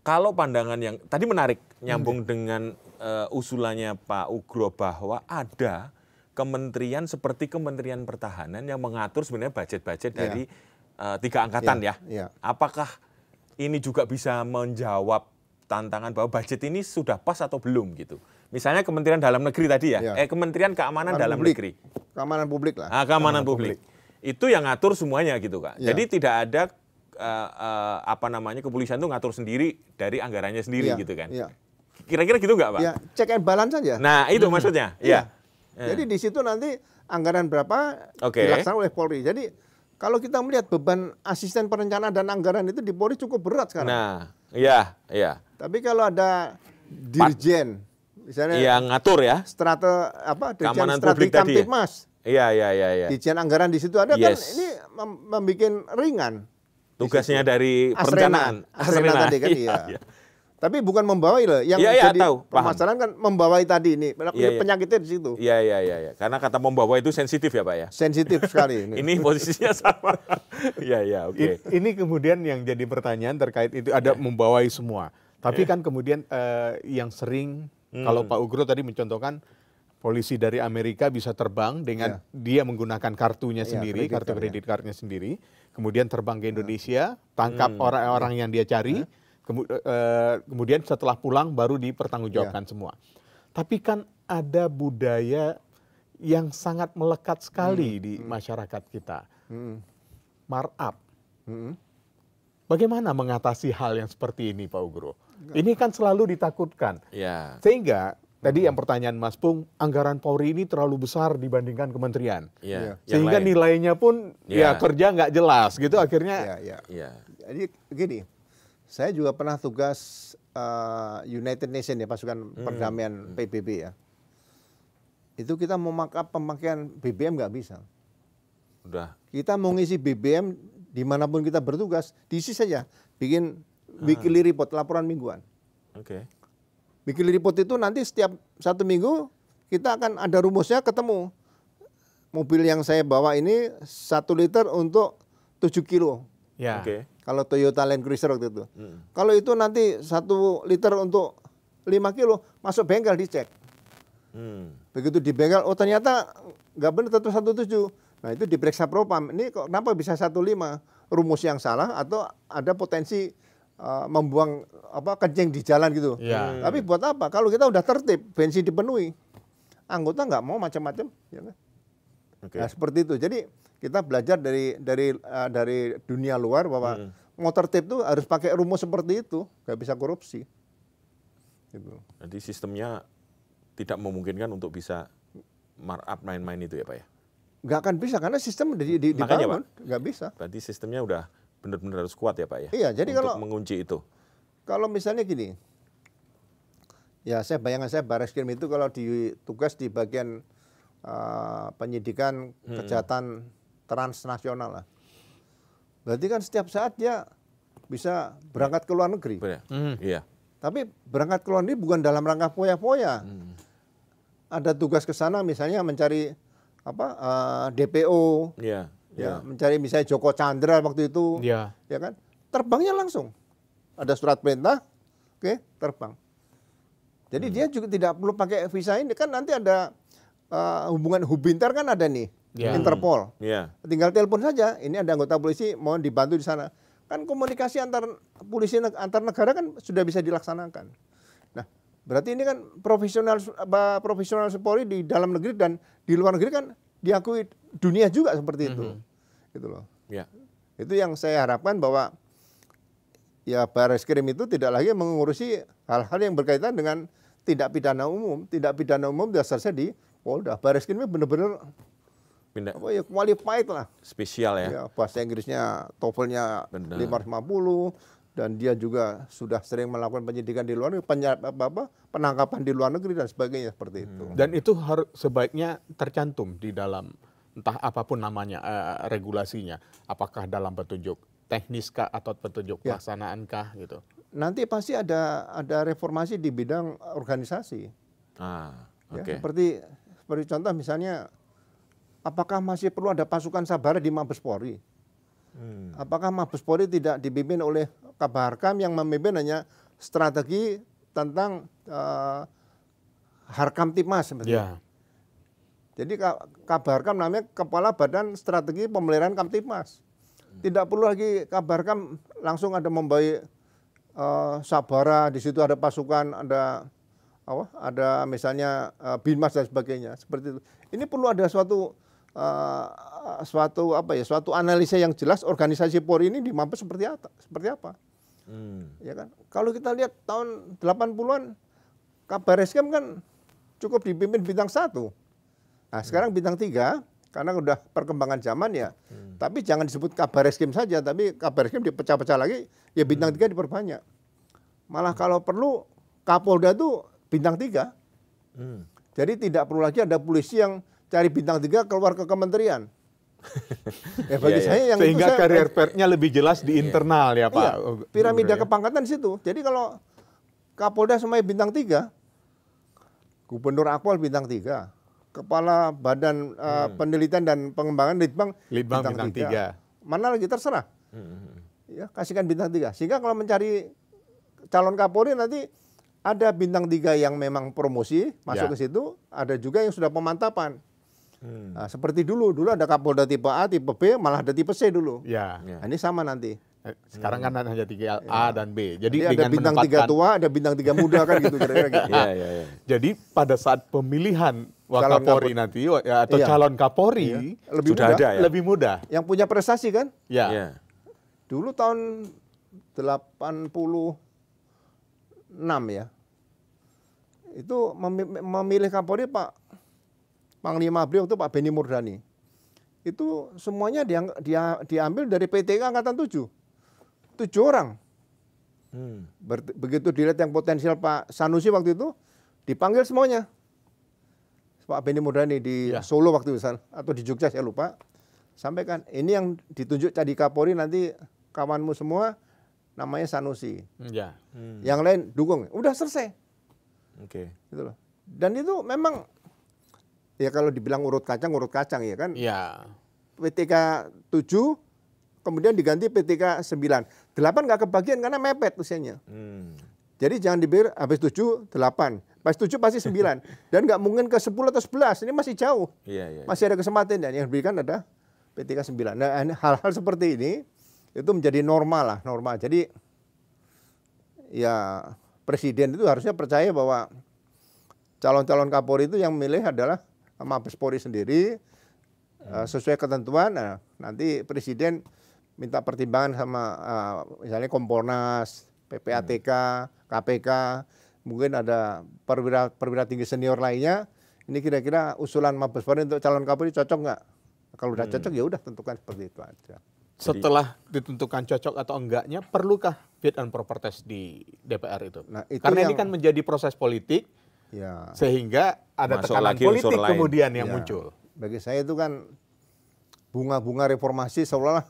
Kalau pandangan yang tadi menarik, nyambung dengan usulannya Pak Ugro bahwa ada kementerian seperti Kementerian Pertahanan yang mengatur sebenarnya budget-budget dari 3 angkatan ya. Apakah ini juga bisa menjawab tantangan bahwa budget ini sudah pas atau belum gitu? Misalnya Kementerian Dalam Negeri tadi ya, Kementerian Keamanan Dalam Negeri. Keamanan publik lah. Keamanan publik. Itu yang ngatur semuanya gitu Kak. Jadi tidak ada kepolisian itu ngatur sendiri dari anggarannya sendiri gitu kan. Kira-kira gitu nggak Pak? Ya, check and balance saja. Nah itu maksudnya. Jadi di situ nanti anggaran berapa dilaksanakan oleh Polri. Jadi kalau kita melihat beban asisten perencanaan dan anggaran itu di Polri cukup berat sekarang. Nah, iya. Tapi kalau ada dirjen, misalnya yang ngatur ya, dirjen strategi Kamtipmas. Iya. Dirjen anggaran di situ ada kan ini membuat ringan. Tugasnya dari perencanaan. Asrena tadi kan iya. Tapi bukan membawai loh, yang jadi permasalahan kan membawai tadi ini, penyakitnya di situ. Iya. Karena kata membawa itu sensitif ya Pak ya? Sensitif sekali. Ini posisinya sama. Iya, oke. Ini kemudian yang jadi pertanyaan terkait itu ada membawai semua. Tapi kan kemudian yang sering, kalau Pak Ugro tadi mencontohkan, polisi dari Amerika bisa terbang dengan dia menggunakan kartunya sendiri, kartu kredit cardnya sendiri, kemudian terbang ke Indonesia, tangkap orang-orang yang dia cari, kemudian setelah pulang baru dipertanggungjawabkan semua. Tapi kan ada budaya yang sangat melekat sekali di masyarakat kita. Markup. Bagaimana mengatasi hal yang seperti ini Pak Ugro? Ini kan selalu ditakutkan. Sehingga tadi yang pertanyaan Mas Pung, anggaran Polri ini terlalu besar dibandingkan kementerian. Sehingga nilainya pun kerja nggak jelas gitu akhirnya. Jadi begini. Saya juga pernah tugas United Nations ya, pasukan perdamaian PBB ya. Itu kita mau pemakaian BBM nggak bisa. Kita mau ngisi BBM dimanapun kita bertugas, diisi saja. Bikin weekly report, laporan mingguan. Weekly report itu nanti setiap 1 minggu kita akan ada rumusnya ketemu. mobil yang saya bawa ini 1 liter untuk 7 kilo. Ya. Oke. Kalau Toyota Land Cruiser waktu itu. Kalau itu nanti 1 liter untuk 5 kilo, masuk bengkel dicek. Begitu di bengkel, oh ternyata nggak benar 117. Nah itu diperiksa propam. Ini kok kenapa bisa 15? Rumus yang salah atau ada potensi membuang kencing di jalan gitu. Ya. Tapi buat apa? Kalau kita udah tertib, bensin dipenuhi, anggota nggak mau macam-macam. Ya kan? Oke. Nah seperti itu. Jadi kita belajar dari dunia luar bahwa mau tertib tuh harus pakai rumus seperti itu, nggak bisa korupsi. Gitu. Jadi sistemnya tidak memungkinkan untuk bisa markup main-main itu ya Pak ya? Nggak akan bisa karena sistem dibangun, nggak bisa. Berarti sistemnya udah benar-benar harus kuat ya Pak ya? Iya, jadi untuk kalau mengunci itu. Kalau misalnya gini, ya bayangan saya Barreskrim itu kalau tugas di bagian penyidikan kejahatan transnasional lah. Berarti kan setiap saat dia bisa berangkat ke luar negeri. Iya. Tapi berangkat ke luar negeri bukan dalam rangka foya-foya. Ada tugas ke sana misalnya mencari DPO, Iya. ya, mencari misalnya Joko Chandra waktu itu, ya kan, terbangnya langsung. Ada surat perintah, oke, terbang. Jadi dia juga tidak perlu pakai visa ini, kan nanti ada hubungan Hubinter kan ada nih, Interpol. Tinggal telepon saja, ini ada anggota polisi, mohon dibantu di sana. Kan komunikasi antar polisi antar negara kan sudah bisa dilaksanakan. Nah, berarti ini kan profesional Polri di dalam negeri dan di luar negeri kan diakui dunia juga seperti itu. Gitu loh. Ya. Itu yang saya harapkan bahwa ya Barreskrim itu tidak lagi mengurusi hal-hal yang berkaitan dengan tindak pidana umum. Tindak pidana umum dasarnya di Polda. Barreskrim ini benar-benar qualified lah. Spesial ya. Ya, bahasa Inggrisnya TOEFL-nya 550 dan dia juga sudah sering melakukan penyidikan di luar negeri, penangkapan di luar negeri dan sebagainya seperti itu. Dan itu harus sebaiknya tercantum di dalam entah apapun namanya regulasinya, apakah dalam petunjuk teknis kah atau petunjuk pelaksanaan kah gitu. Nanti pasti ada reformasi di bidang organisasi. Seperti contoh misalnya, apakah masih perlu ada pasukan sabara di Mabes Polri? Apakah Mabes Polri tidak dipimpin oleh Kabaharkam yang memimpin hanya strategi tentang Harkam Tipmas? Ya. Jadi Kabaharkam namanya Kepala Badan Strategi Pemeliharaan Kamtipmas. Tidak perlu lagi Kabaharkam langsung ada membawa sabara, di situ ada pasukan, ada misalnya Binmas dan sebagainya. Seperti itu. Ini perlu ada suatu analisa yang jelas organisasi Polri ini di Mabes seperti apa. Ya kan? Kalau kita lihat tahun 80-an Kabareskrim kan cukup dipimpin bintang 1. Nah, sekarang bintang 3 karena udah perkembangan zaman ya. Tapi jangan disebut Kabareskrim saja, tapi Kabareskrim dipecah-pecah lagi, ya bintang 3 diperbanyak. Malah kalau perlu Kapolda tuh bintang 3. Jadi tidak perlu lagi ada polisi yang cari bintang 3 keluar ke kementerian. Ya bagi saya yang sehingga itu karir pernya lebih jelas di internal ya Pak. Iya, piramida kepangkatan di situ. Jadi kalau Kapolda semuanya bintang 3, Gubernur Akpol bintang 3, Kepala Badan Penelitian dan Pengembangan Litbang bintang 3. Mana lagi terserah. Ya, kasihkan bintang 3. Sehingga kalau mencari calon Kapolri nanti ada bintang 3 yang memang promosi masuk ke situ, ada juga yang sudah pemantapan. Nah, seperti dulu ada Kapolda tipe A, tipe B, malah ada tipe C dulu. Nah, ini sama nanti. Sekarang kan hanya 3 A dan B. Jadi ada bintang 3 tua, ada bintang 3 muda kan gitu kira-kira gitu. Jadi pada saat pemilihan Wakapolri nanti atau calon Kapolri lebih mudah. Yang punya prestasi kan? Ya. Dulu tahun 86 ya. Itu memilih Kapolri Pak Panglima beliau itu Pak Beni Murdani. Itu semuanya diambil dari PTK Angkatan 7. 7 orang. Begitu dilihat yang potensial Pak Sanusi waktu itu, dipanggil semuanya. Pak Beni Murdani di Solo waktu itu, atau di Jogja saya lupa. Sampaikan, ini yang ditunjuk jadi Kapolri nanti kawanmu semua namanya Sanusi. Yang lain dukung. Udah selesai. Gitu loh. Dan itu memang ya kalau dibilang urut kacang ya kan. Iya. PTK 7 kemudian diganti PTK 9. 8 nggak kebagian karena mepet usianya. Jadi jangan diberi habis 7 8. Pas 7 pasti 9 dan nggak mungkin ke 10 atau 11. Ini masih jauh. Masih ada kesempatan dan yang diberikan ada PTK 9. Nah, hal-hal seperti ini itu menjadi normal. Jadi ya presiden itu harusnya percaya bahwa calon-calon Kapolri itu yang milih adalah Mabes Polri sendiri sesuai ketentuan. Nah, nanti presiden minta pertimbangan sama misalnya Kompolnas, PPATK, KPK, mungkin ada perwira tinggi senior lainnya. Ini kira-kira usulan Mabes Polri untuk calon Kapolri cocok nggak? Kalau udah cocok ya udah tentukan seperti itu aja. Setelah ditentukan cocok atau enggaknya, perlukah fit and proper test di DPR itu? Nah, itu karena ini kan menjadi proses politik, sehingga ada tekanan politik kemudian yang muncul. Bagi saya itu kan bunga-bunga reformasi seolah-olah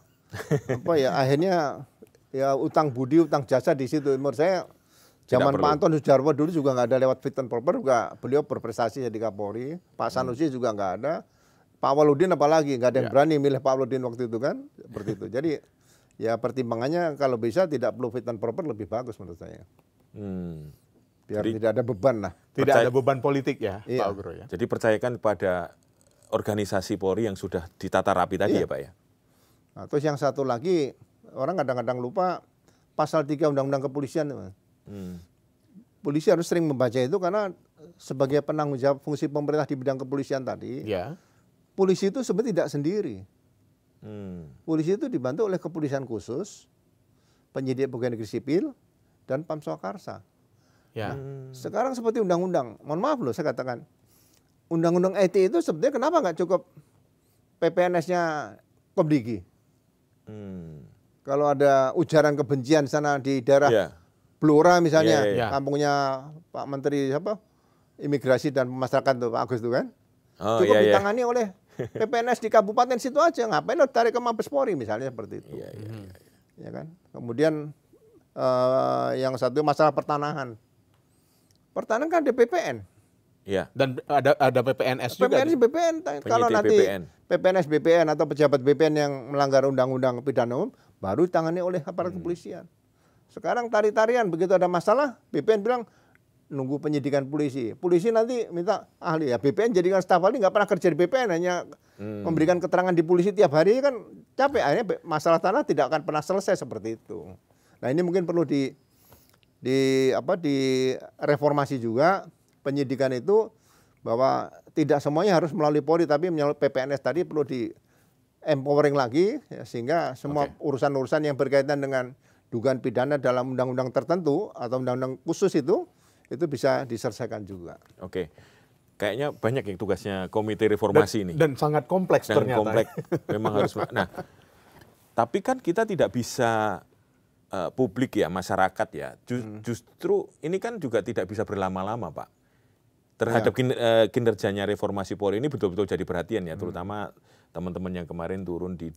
akhirnya ya utang budi, utang jasa di situ. Menurut saya zaman Pak Anton Sujarwo dulu juga nggak ada lewat fit and proper, juga beliau berprestasi jadi Kapolri. Pak Sanusi juga nggak ada. Pak Waludin apalagi nggak ada yang berani milih Pak Waludin waktu itu kan, seperti itu. Jadi ya pertimbangannya kalau bisa tidak perlu fit and proper lebih bagus menurut saya. Biar tidak ada beban lah. Tidak ada beban politik ya, Pak Ugro ya. Jadi percayakan pada organisasi Polri yang sudah ditata rapi tadi ya Pak ya. Nah, terus yang satu lagi orang kadang-kadang lupa pasal 3 Undang-Undang Kepolisian. Polisi harus sering membaca itu karena sebagai penanggung jawab fungsi pemerintah di bidang kepolisian tadi. Polisi itu sebenarnya tidak sendiri. Polisi itu dibantu oleh kepolisian khusus, penyidik pegawai negeri sipil, dan Pamswakarsa. Nah, sekarang seperti undang-undang, mohon maaf loh saya katakan, undang-undang IT itu sebenarnya kenapa nggak cukup PPNS-nya Komdigi? Kalau ada ujaran kebencian sana di daerah Blora misalnya, kampungnya Pak Menteri Imigrasi dan Pemasarakatan tuh Pak Agus itu kan, cukup ditangani oleh PPNS di kabupaten situ aja, ngapain lo tarik ke Mabes Polri misalnya seperti itu. Ya kan. Kemudian yang satu masalah pertanahan. Pertanahan kan ada PPN. Dan ada PPNS juga. BPN. Kalau nanti PPNS BPN atau pejabat BPN yang melanggar undang-undang pidana umum baru ditangani oleh aparat kepolisian. Sekarang tari-tarian begitu ada masalah, BPN bilang nunggu penyidikan polisi. Polisi nanti minta ahli, ya BPN jadikan staf ahli nggak pernah kerja di BPN, hanya memberikan keterangan di polisi tiap hari, kan capek. Akhirnya masalah tanah tidak akan pernah selesai seperti itu. Nah, ini mungkin perlu direformasi juga penyidikan itu, bahwa tidak semuanya harus melalui Polri, tapi melalui PPNS tadi perlu di empowering lagi ya, sehingga semua urusan-urusan yang berkaitan dengan dugaan pidana dalam undang-undang tertentu atau undang-undang khusus itu bisa diselesaikan juga. Kayaknya banyak yang tugasnya Komite Reformasi ini. Dan sangat kompleks ternyata. Kompleks, memang harus. Nah, tapi kan kita tidak bisa publik ya, masyarakat ya. Justru ini kan juga tidak bisa berlama-lama, Pak. Terhadap kinerjanya Reformasi Polri ini betul-betul jadi perhatian ya, terutama teman-teman yang kemarin turun di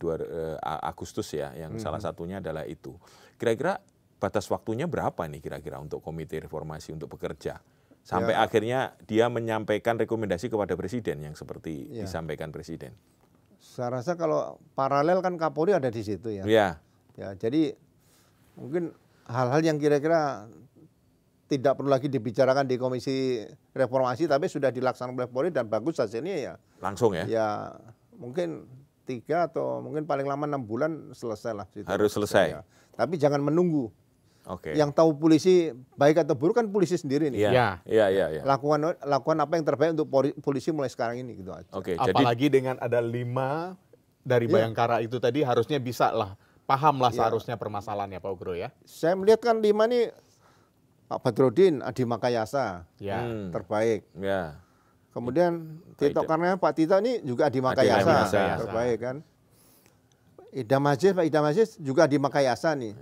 Agustus ya, yang salah satunya adalah itu. Kira-kira batas waktunya berapa nih kira-kira untuk Komite Reformasi untuk bekerja? Sampai akhirnya dia menyampaikan rekomendasi kepada Presiden yang seperti disampaikan Presiden. Saya rasa kalau paralel kan Kapolri ada di situ ya. Ya, jadi mungkin hal-hal yang kira-kira tidak perlu lagi dibicarakan di Komisi Reformasi, tapi sudah dilaksanakan oleh Polri dan bagus hasilnya ya. Langsung ya? Ya, mungkin 3 atau mungkin paling lama 6 bulan selesai lah. Harus selesai. Ya. Tapi jangan menunggu. Yang tahu polisi baik atau buruk kan polisi sendiri nih. Iya. Lakukan apa yang terbaik untuk polisi mulai sekarang ini gitu aja. Apalagi dengan ada 5 dari Bayangkara itu tadi, harusnya bisa lah, paham lah seharusnya permasalahannya Pak Ugro ya. Saya melihat kan 5 nih, Pak Badrodin, Adi Makayasa, terbaik. Kemudian Tito Karnavian, Pak Tito ini juga Adi Makayasa, terbaik kan. Pak Idam Aziz juga Adi Makayasa nih.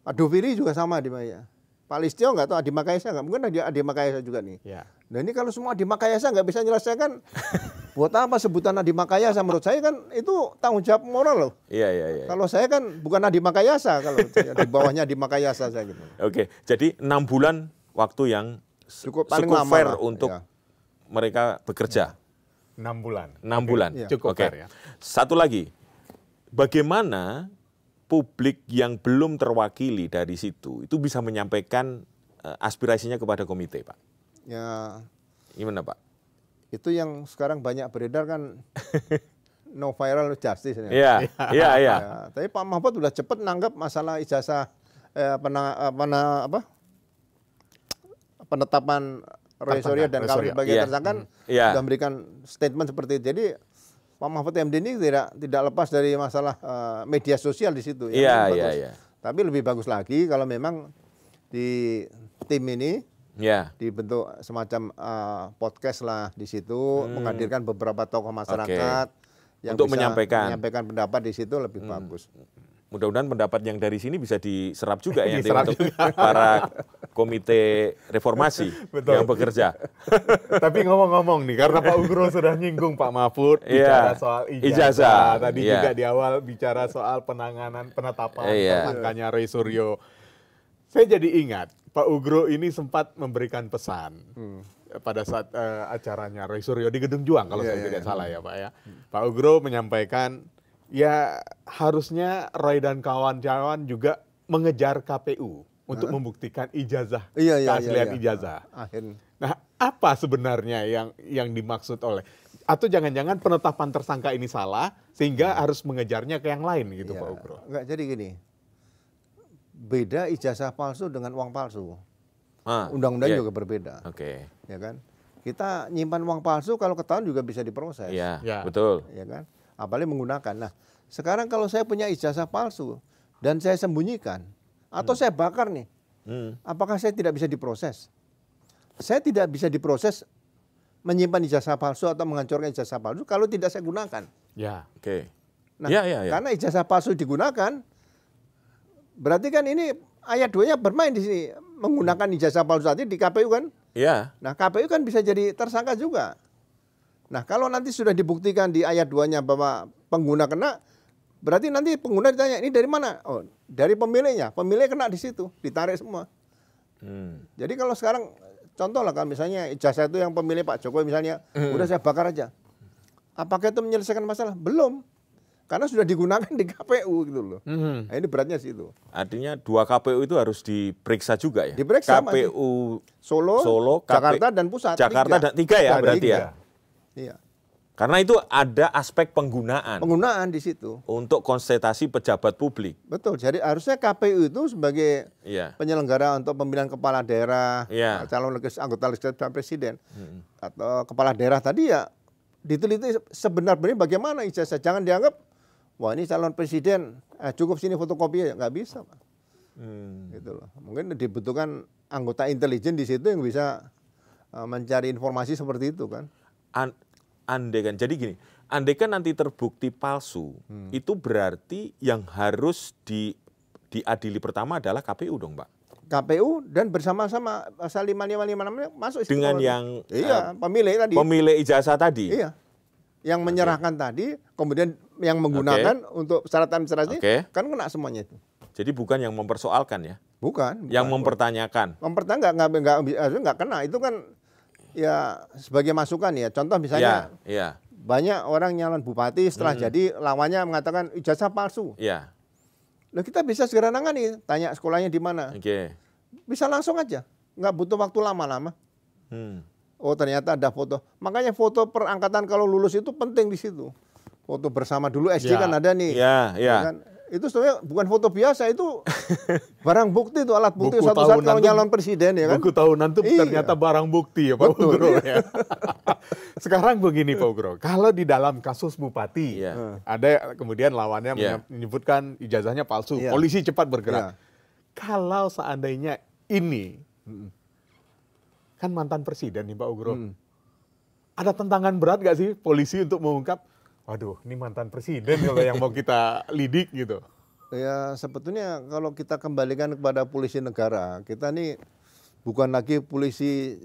Pak Doviri juga sama Adi Makayasa. Pak Listio nggak tahu Adi Makayasa nggak, mungkin Adi Makayasa juga nih. Nah ini kalau semua Adi Makayasa nggak bisa menyelesaikan, buat apa sebutan Adi Makayasa? Menurut saya kan itu tanggung jawab moral loh. Kalau saya kan bukan Adi Makayasa, kalau di bawahnya Adi Makayasa saya gitu. Jadi 6 bulan waktu yang cukup fair untuk mereka bekerja. 6 bulan. 6 bulan. Ya. Cukup Oke. ya. Satu lagi, bagaimana publik yang belum terwakili dari situ itu bisa menyampaikan aspirasinya kepada komite, Pak? Ya, Gimana, Pak? itu yang sekarang banyak beredar kan no viral no justice. Iya. Ya, tapi Pak Mahfud udah cepet nanggap masalah ijazah penetapan Roy Suryo dan kawan sebagai tersangka sudah memberikan statement seperti itu. Jadi Pak Mahfud MD ini tidak lepas dari masalah media sosial di situ. Iya. Tapi lebih bagus lagi kalau memang di tim ini dibentuk semacam podcast lah di situ, menghadirkan beberapa tokoh masyarakat yang untuk bisa menyampaikan pendapat di situ lebih bagus. Mudah-mudahan pendapat yang dari sini bisa diserap juga ya untuk para komite reformasi yang bekerja. Tapi ngomong-ngomong nih, karena Pak Ugro sudah nyinggung Pak Mahfud bicara soal ijazah. Tadi juga di awal bicara soal penetapan tersangkanya Roy Suryo. Saya jadi ingat Pak Ugro ini sempat memberikan pesan pada saat acaranya Roy Suryo di Gedung Juang kalau saya tidak salah ya Pak ya. Pak Ugro menyampaikan ya harusnya Roy dan kawan-kawan juga mengejar KPU untuk membuktikan ijazah, keaslian ijazah. Nah, apa sebenarnya yang dimaksud oleh, atau jangan-jangan penetapan tersangka ini salah sehingga harus mengejarnya ke yang lain gitu Pak Ugro? Enggak, jadi gini, beda ijazah palsu dengan uang palsu. Undang-undang juga berbeda. Ya kan? Kita nyimpan uang palsu kalau ketahuan juga bisa diproses. Betul. Ya kan? Apalagi menggunakan. Nah, sekarang kalau saya punya ijazah palsu dan saya sembunyikan atau saya bakar nih, apakah saya tidak bisa diproses? Saya tidak bisa diproses menyimpan ijazah palsu atau menghancurkan ijazah palsu kalau tidak saya gunakan. Nah, karena ijazah palsu digunakan, berarti kan ini ayat 2-nya bermain di sini, menggunakan ijazah palsu tadi di KPU kan? Nah, KPU kan bisa jadi tersangka juga. Nah, kalau nanti sudah dibuktikan di ayat 2-nya bahwa pengguna kena, berarti nanti pengguna ditanya, ini dari mana? Oh, dari pemilihnya. Pemilih kena di situ, ditarik semua. Jadi kalau sekarang, contoh lah kan misalnya ijazah itu yang pemilih Pak Jokowi misalnya, udah saya bakar aja. Apakah itu menyelesaikan masalah? Belum. Karena sudah digunakan di KPU gitu loh. Nah, ini beratnya situ. Artinya 2 KPU itu harus diperiksa juga ya? Diperiksa KPU Solo, Jakarta dan Pusat. Jakarta dan 3 ya berarti ya? Iya. Karena itu ada aspek penggunaan. Penggunaan di situ. Untuk konsultasi pejabat publik. Betul. Jadi harusnya KPU itu sebagai penyelenggara untuk pemilihan kepala daerah, calon anggota legislatif dan presiden, atau kepala daerah tadi ya diteliti sebenarnya bagaimana ijazah. Jangan dianggap, wah ini calon presiden, cukup sini fotokopi ya, nggak bisa, Pak. Gitu loh. Mungkin dibutuhkan anggota intelijen di situ yang bisa mencari informasi seperti itu kan. Andai kan, jadi gini, andai kan nanti terbukti palsu, itu berarti yang harus diadili pertama adalah KPU dong, Pak? KPU dan bersama-sama pasal 5556 masuk dengan yang pemilih tadi. Pemilih ijazah tadi. Iya. Yang menyerahkan tadi, kemudian yang menggunakan untuk syarat administrasi kan kena semuanya itu. Jadi bukan yang mempersoalkan ya? Bukan. Yang mempertanyakan. Nggak kena. Itu kan ya sebagai masukan ya. Contoh misalnya banyak orang nyalon bupati setelah jadi lawannya mengatakan ijazah palsu. Nah, kita bisa segera nangani, tanya sekolahnya di mana. Bisa langsung aja, nggak butuh waktu lama-lama. Oh ternyata ada foto. Makanya foto perangkatan kalau lulus itu penting di situ. Foto bersama dulu SD kan ada nih. Kan? Itu sebenarnya bukan foto biasa, itu barang bukti, itu alat bukti suatu saat kalau nyalon presiden ya kan. Buku tahunan itu ternyata barang bukti ya Pak Ugro ya. Sekarang begini Pak Ugro, kalau di dalam kasus bupati ada kemudian lawannya menyebutkan ijazahnya palsu, polisi cepat bergerak. Kalau seandainya ini kan mantan presiden nih Pak Ugro, ada tantangan berat gak sih polisi untuk mengungkap, waduh, ini mantan presiden kalau yang mau kita lidik gitu. Ya sebetulnya kalau kita kembalikan kepada polisi negara, kita nih bukan lagi polisi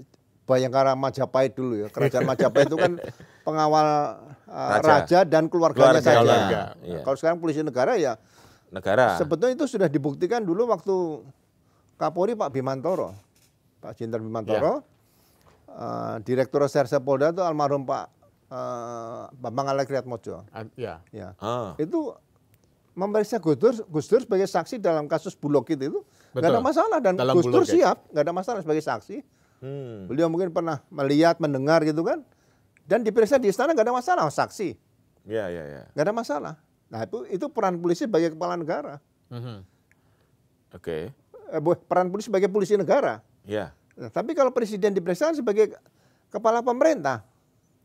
Bayangkara Majapahit dulu ya. Kerajaan Majapahit itu kan pengawal raja dan keluarganya saja. Kalau sekarang polisi negara ya negara. Sebetulnya itu sudah dibuktikan dulu waktu Kapolri Pak Bimantoro, Pak Jenderal Bimantoro, Direktur Reserse Polda itu almarhum Pak Bambang Alekriatmojo. Ya. Ya. Itu memeriksa Gus Dur sebagai saksi dalam kasus Bulog itu nggak ada masalah, dan Gus Dur siap, nggak ada masalah sebagai saksi. Beliau mungkin pernah melihat, mendengar gitu kan, dan diperiksa di istana nggak ada masalah, saksi. Ya. Nggak ada masalah. Nah itu peran polisi sebagai kepala negara. Oke. Peran polisi sebagai polisi negara. Ya. Nah, tapi kalau presiden diperiksa sebagai kepala pemerintah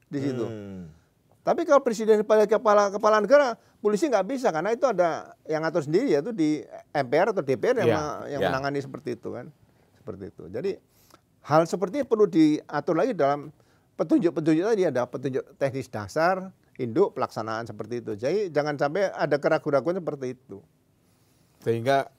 di situ. Tapi kalau presiden sebagai kepala negara, polisi nggak bisa, karena itu ada yang ngatur sendiri, yaitu di MPR atau DPR yang menangani seperti itu kan. Seperti itu. Jadi hal seperti ini perlu diatur lagi dalam petunjuk-petunjuk tadi, ada petunjuk teknis dasar, induk, pelaksanaan seperti itu. Jadi jangan sampai ada keraguan-keraguan seperti itu. Sehingga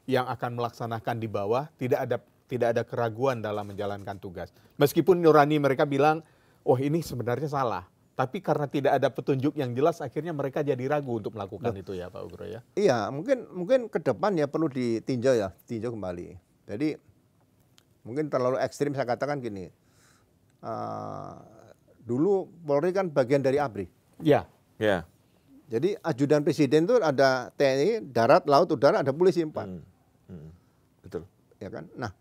yang akan melaksanakan di bawah tidak ada keraguan dalam menjalankan tugas. Meskipun nurani mereka bilang, oh ini sebenarnya salah. Tapi karena tidak ada petunjuk yang jelas, akhirnya mereka jadi ragu untuk melakukan itu ya Pak Ugro ya. Iya, mungkin ke depan ya perlu ditinjau kembali. Jadi mungkin terlalu ekstrim saya katakan gini. Dulu Polri kan bagian dari ABRI. Iya. Ya. Jadi ajudan presiden itu ada TNI, darat, laut, udara, ada polisi 4. Betul. Ya kan? Nah,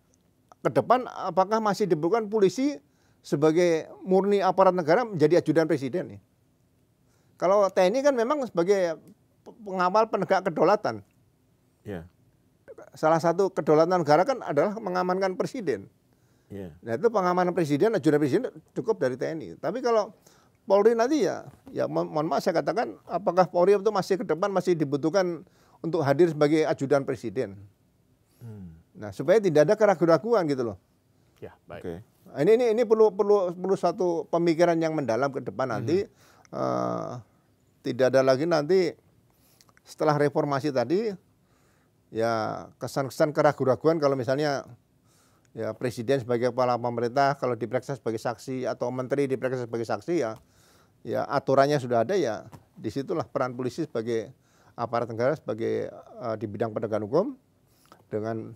ke depan apakah masih diperlukan polisi sebagai murni aparat negara menjadi ajudan presiden nih? Kalau TNI kan memang sebagai pengawal penegak kedaulatan. Ya. Salah satu kedaulatan negara kan adalah mengamankan presiden. Ya. Nah itu pengamanan presiden, ajudan presiden cukup dari TNI. Tapi kalau Polri nanti ya mohon maaf saya katakan, apakah Polri itu masih ke depan masih dibutuhkan untuk hadir sebagai ajudan presiden? Nah supaya tidak ada keraguan-keraguan gitu loh. Ya, baik. Oke. Ini perlu satu pemikiran yang mendalam ke depan nanti. Tidak ada lagi nanti setelah reformasi tadi ya kesan-kesan keraguan-keraguan kalau misalnya ya presiden sebagai kepala pemerintah kalau diperiksa sebagai saksi atau menteri diperiksa sebagai saksi ya aturannya sudah ada, ya disitulah peran polisi sebagai aparat negara sebagai di bidang penegakan hukum dengan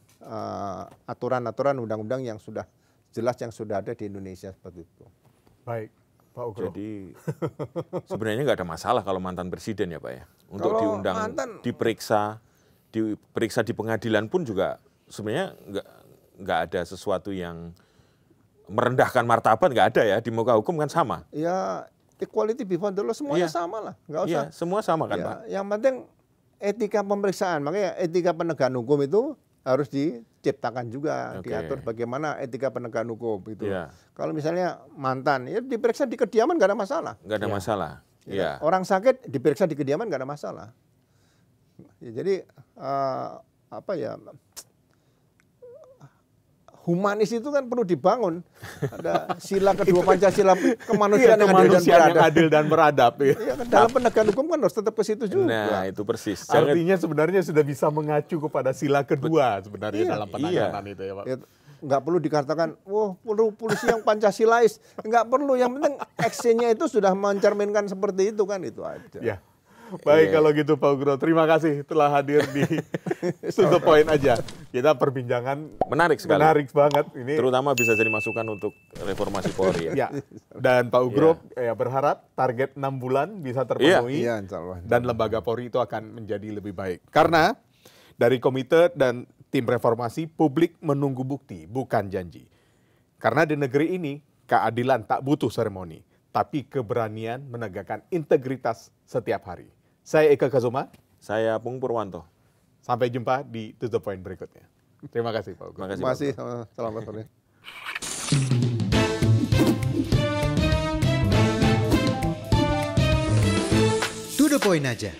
aturan-aturan undang-undang yang sudah jelas yang sudah ada di Indonesia seperti itu. Baik, Pak Ugro. Jadi sebenarnya nggak ada masalah kalau mantan presiden ya Pak ya. Untuk Kalau diundang, diperiksa di pengadilan pun juga sebenarnya nggak ada sesuatu yang merendahkan martabat, nggak ada ya. Di muka hukum kan sama. Ya equality before the law, semuanya sama lah, nggak usah. Iya, semua sama kan ya, Pak. Yang penting etika pemeriksaan, makanya etika penegakan hukum itu harus diciptakan juga, diatur bagaimana etika penegakan hukum itu. Ya. Kalau misalnya mantan, ya diperiksa di kediaman nggak ada masalah. Nggak ada masalah. Ya. Orang sakit diperiksa di kediaman nggak ada masalah. Ya, jadi humanis itu kan perlu dibangun. Ada sila kedua Pancasila, kemanusiaan yang adil dan beradab. Ya, kan dalam penegakan hukum kan harus tetap ke situ juga. Nah, itu persis. Artinya sebenarnya sudah bisa mengacu kepada sila kedua sebenarnya dalam penanganan itu ya Pak. Ya, nggak perlu dikatakan, perlu polisi yang Pancasilais. Nggak perlu, yang penting actionnya itu sudah mencerminkan seperti itu kan, itu aja. Ya. Baik, kalau gitu Pak Ugro, terima kasih telah hadir di To The Point aja. Kita perbincangan menarik sekali. Menarik banget ini. Terutama bisa jadi masukan untuk reformasi Polri ya. Dan Pak Ugro berharap target 6 bulan bisa terpenuhi. Iya, insya Allah. Dan lembaga Polri itu akan menjadi lebih baik. Karena dari komite dan tim reformasi, publik menunggu bukti, bukan janji. Karena di negeri ini keadilan tak butuh seremoni, tapi keberanian menegakkan integritas setiap hari. Saya Eka Kazuma. Saya Pung Purwanto. Sampai jumpa di To The Point berikutnya. Terima kasih Pak Ugro. Terima kasih. Selamat sore. To The Point aja.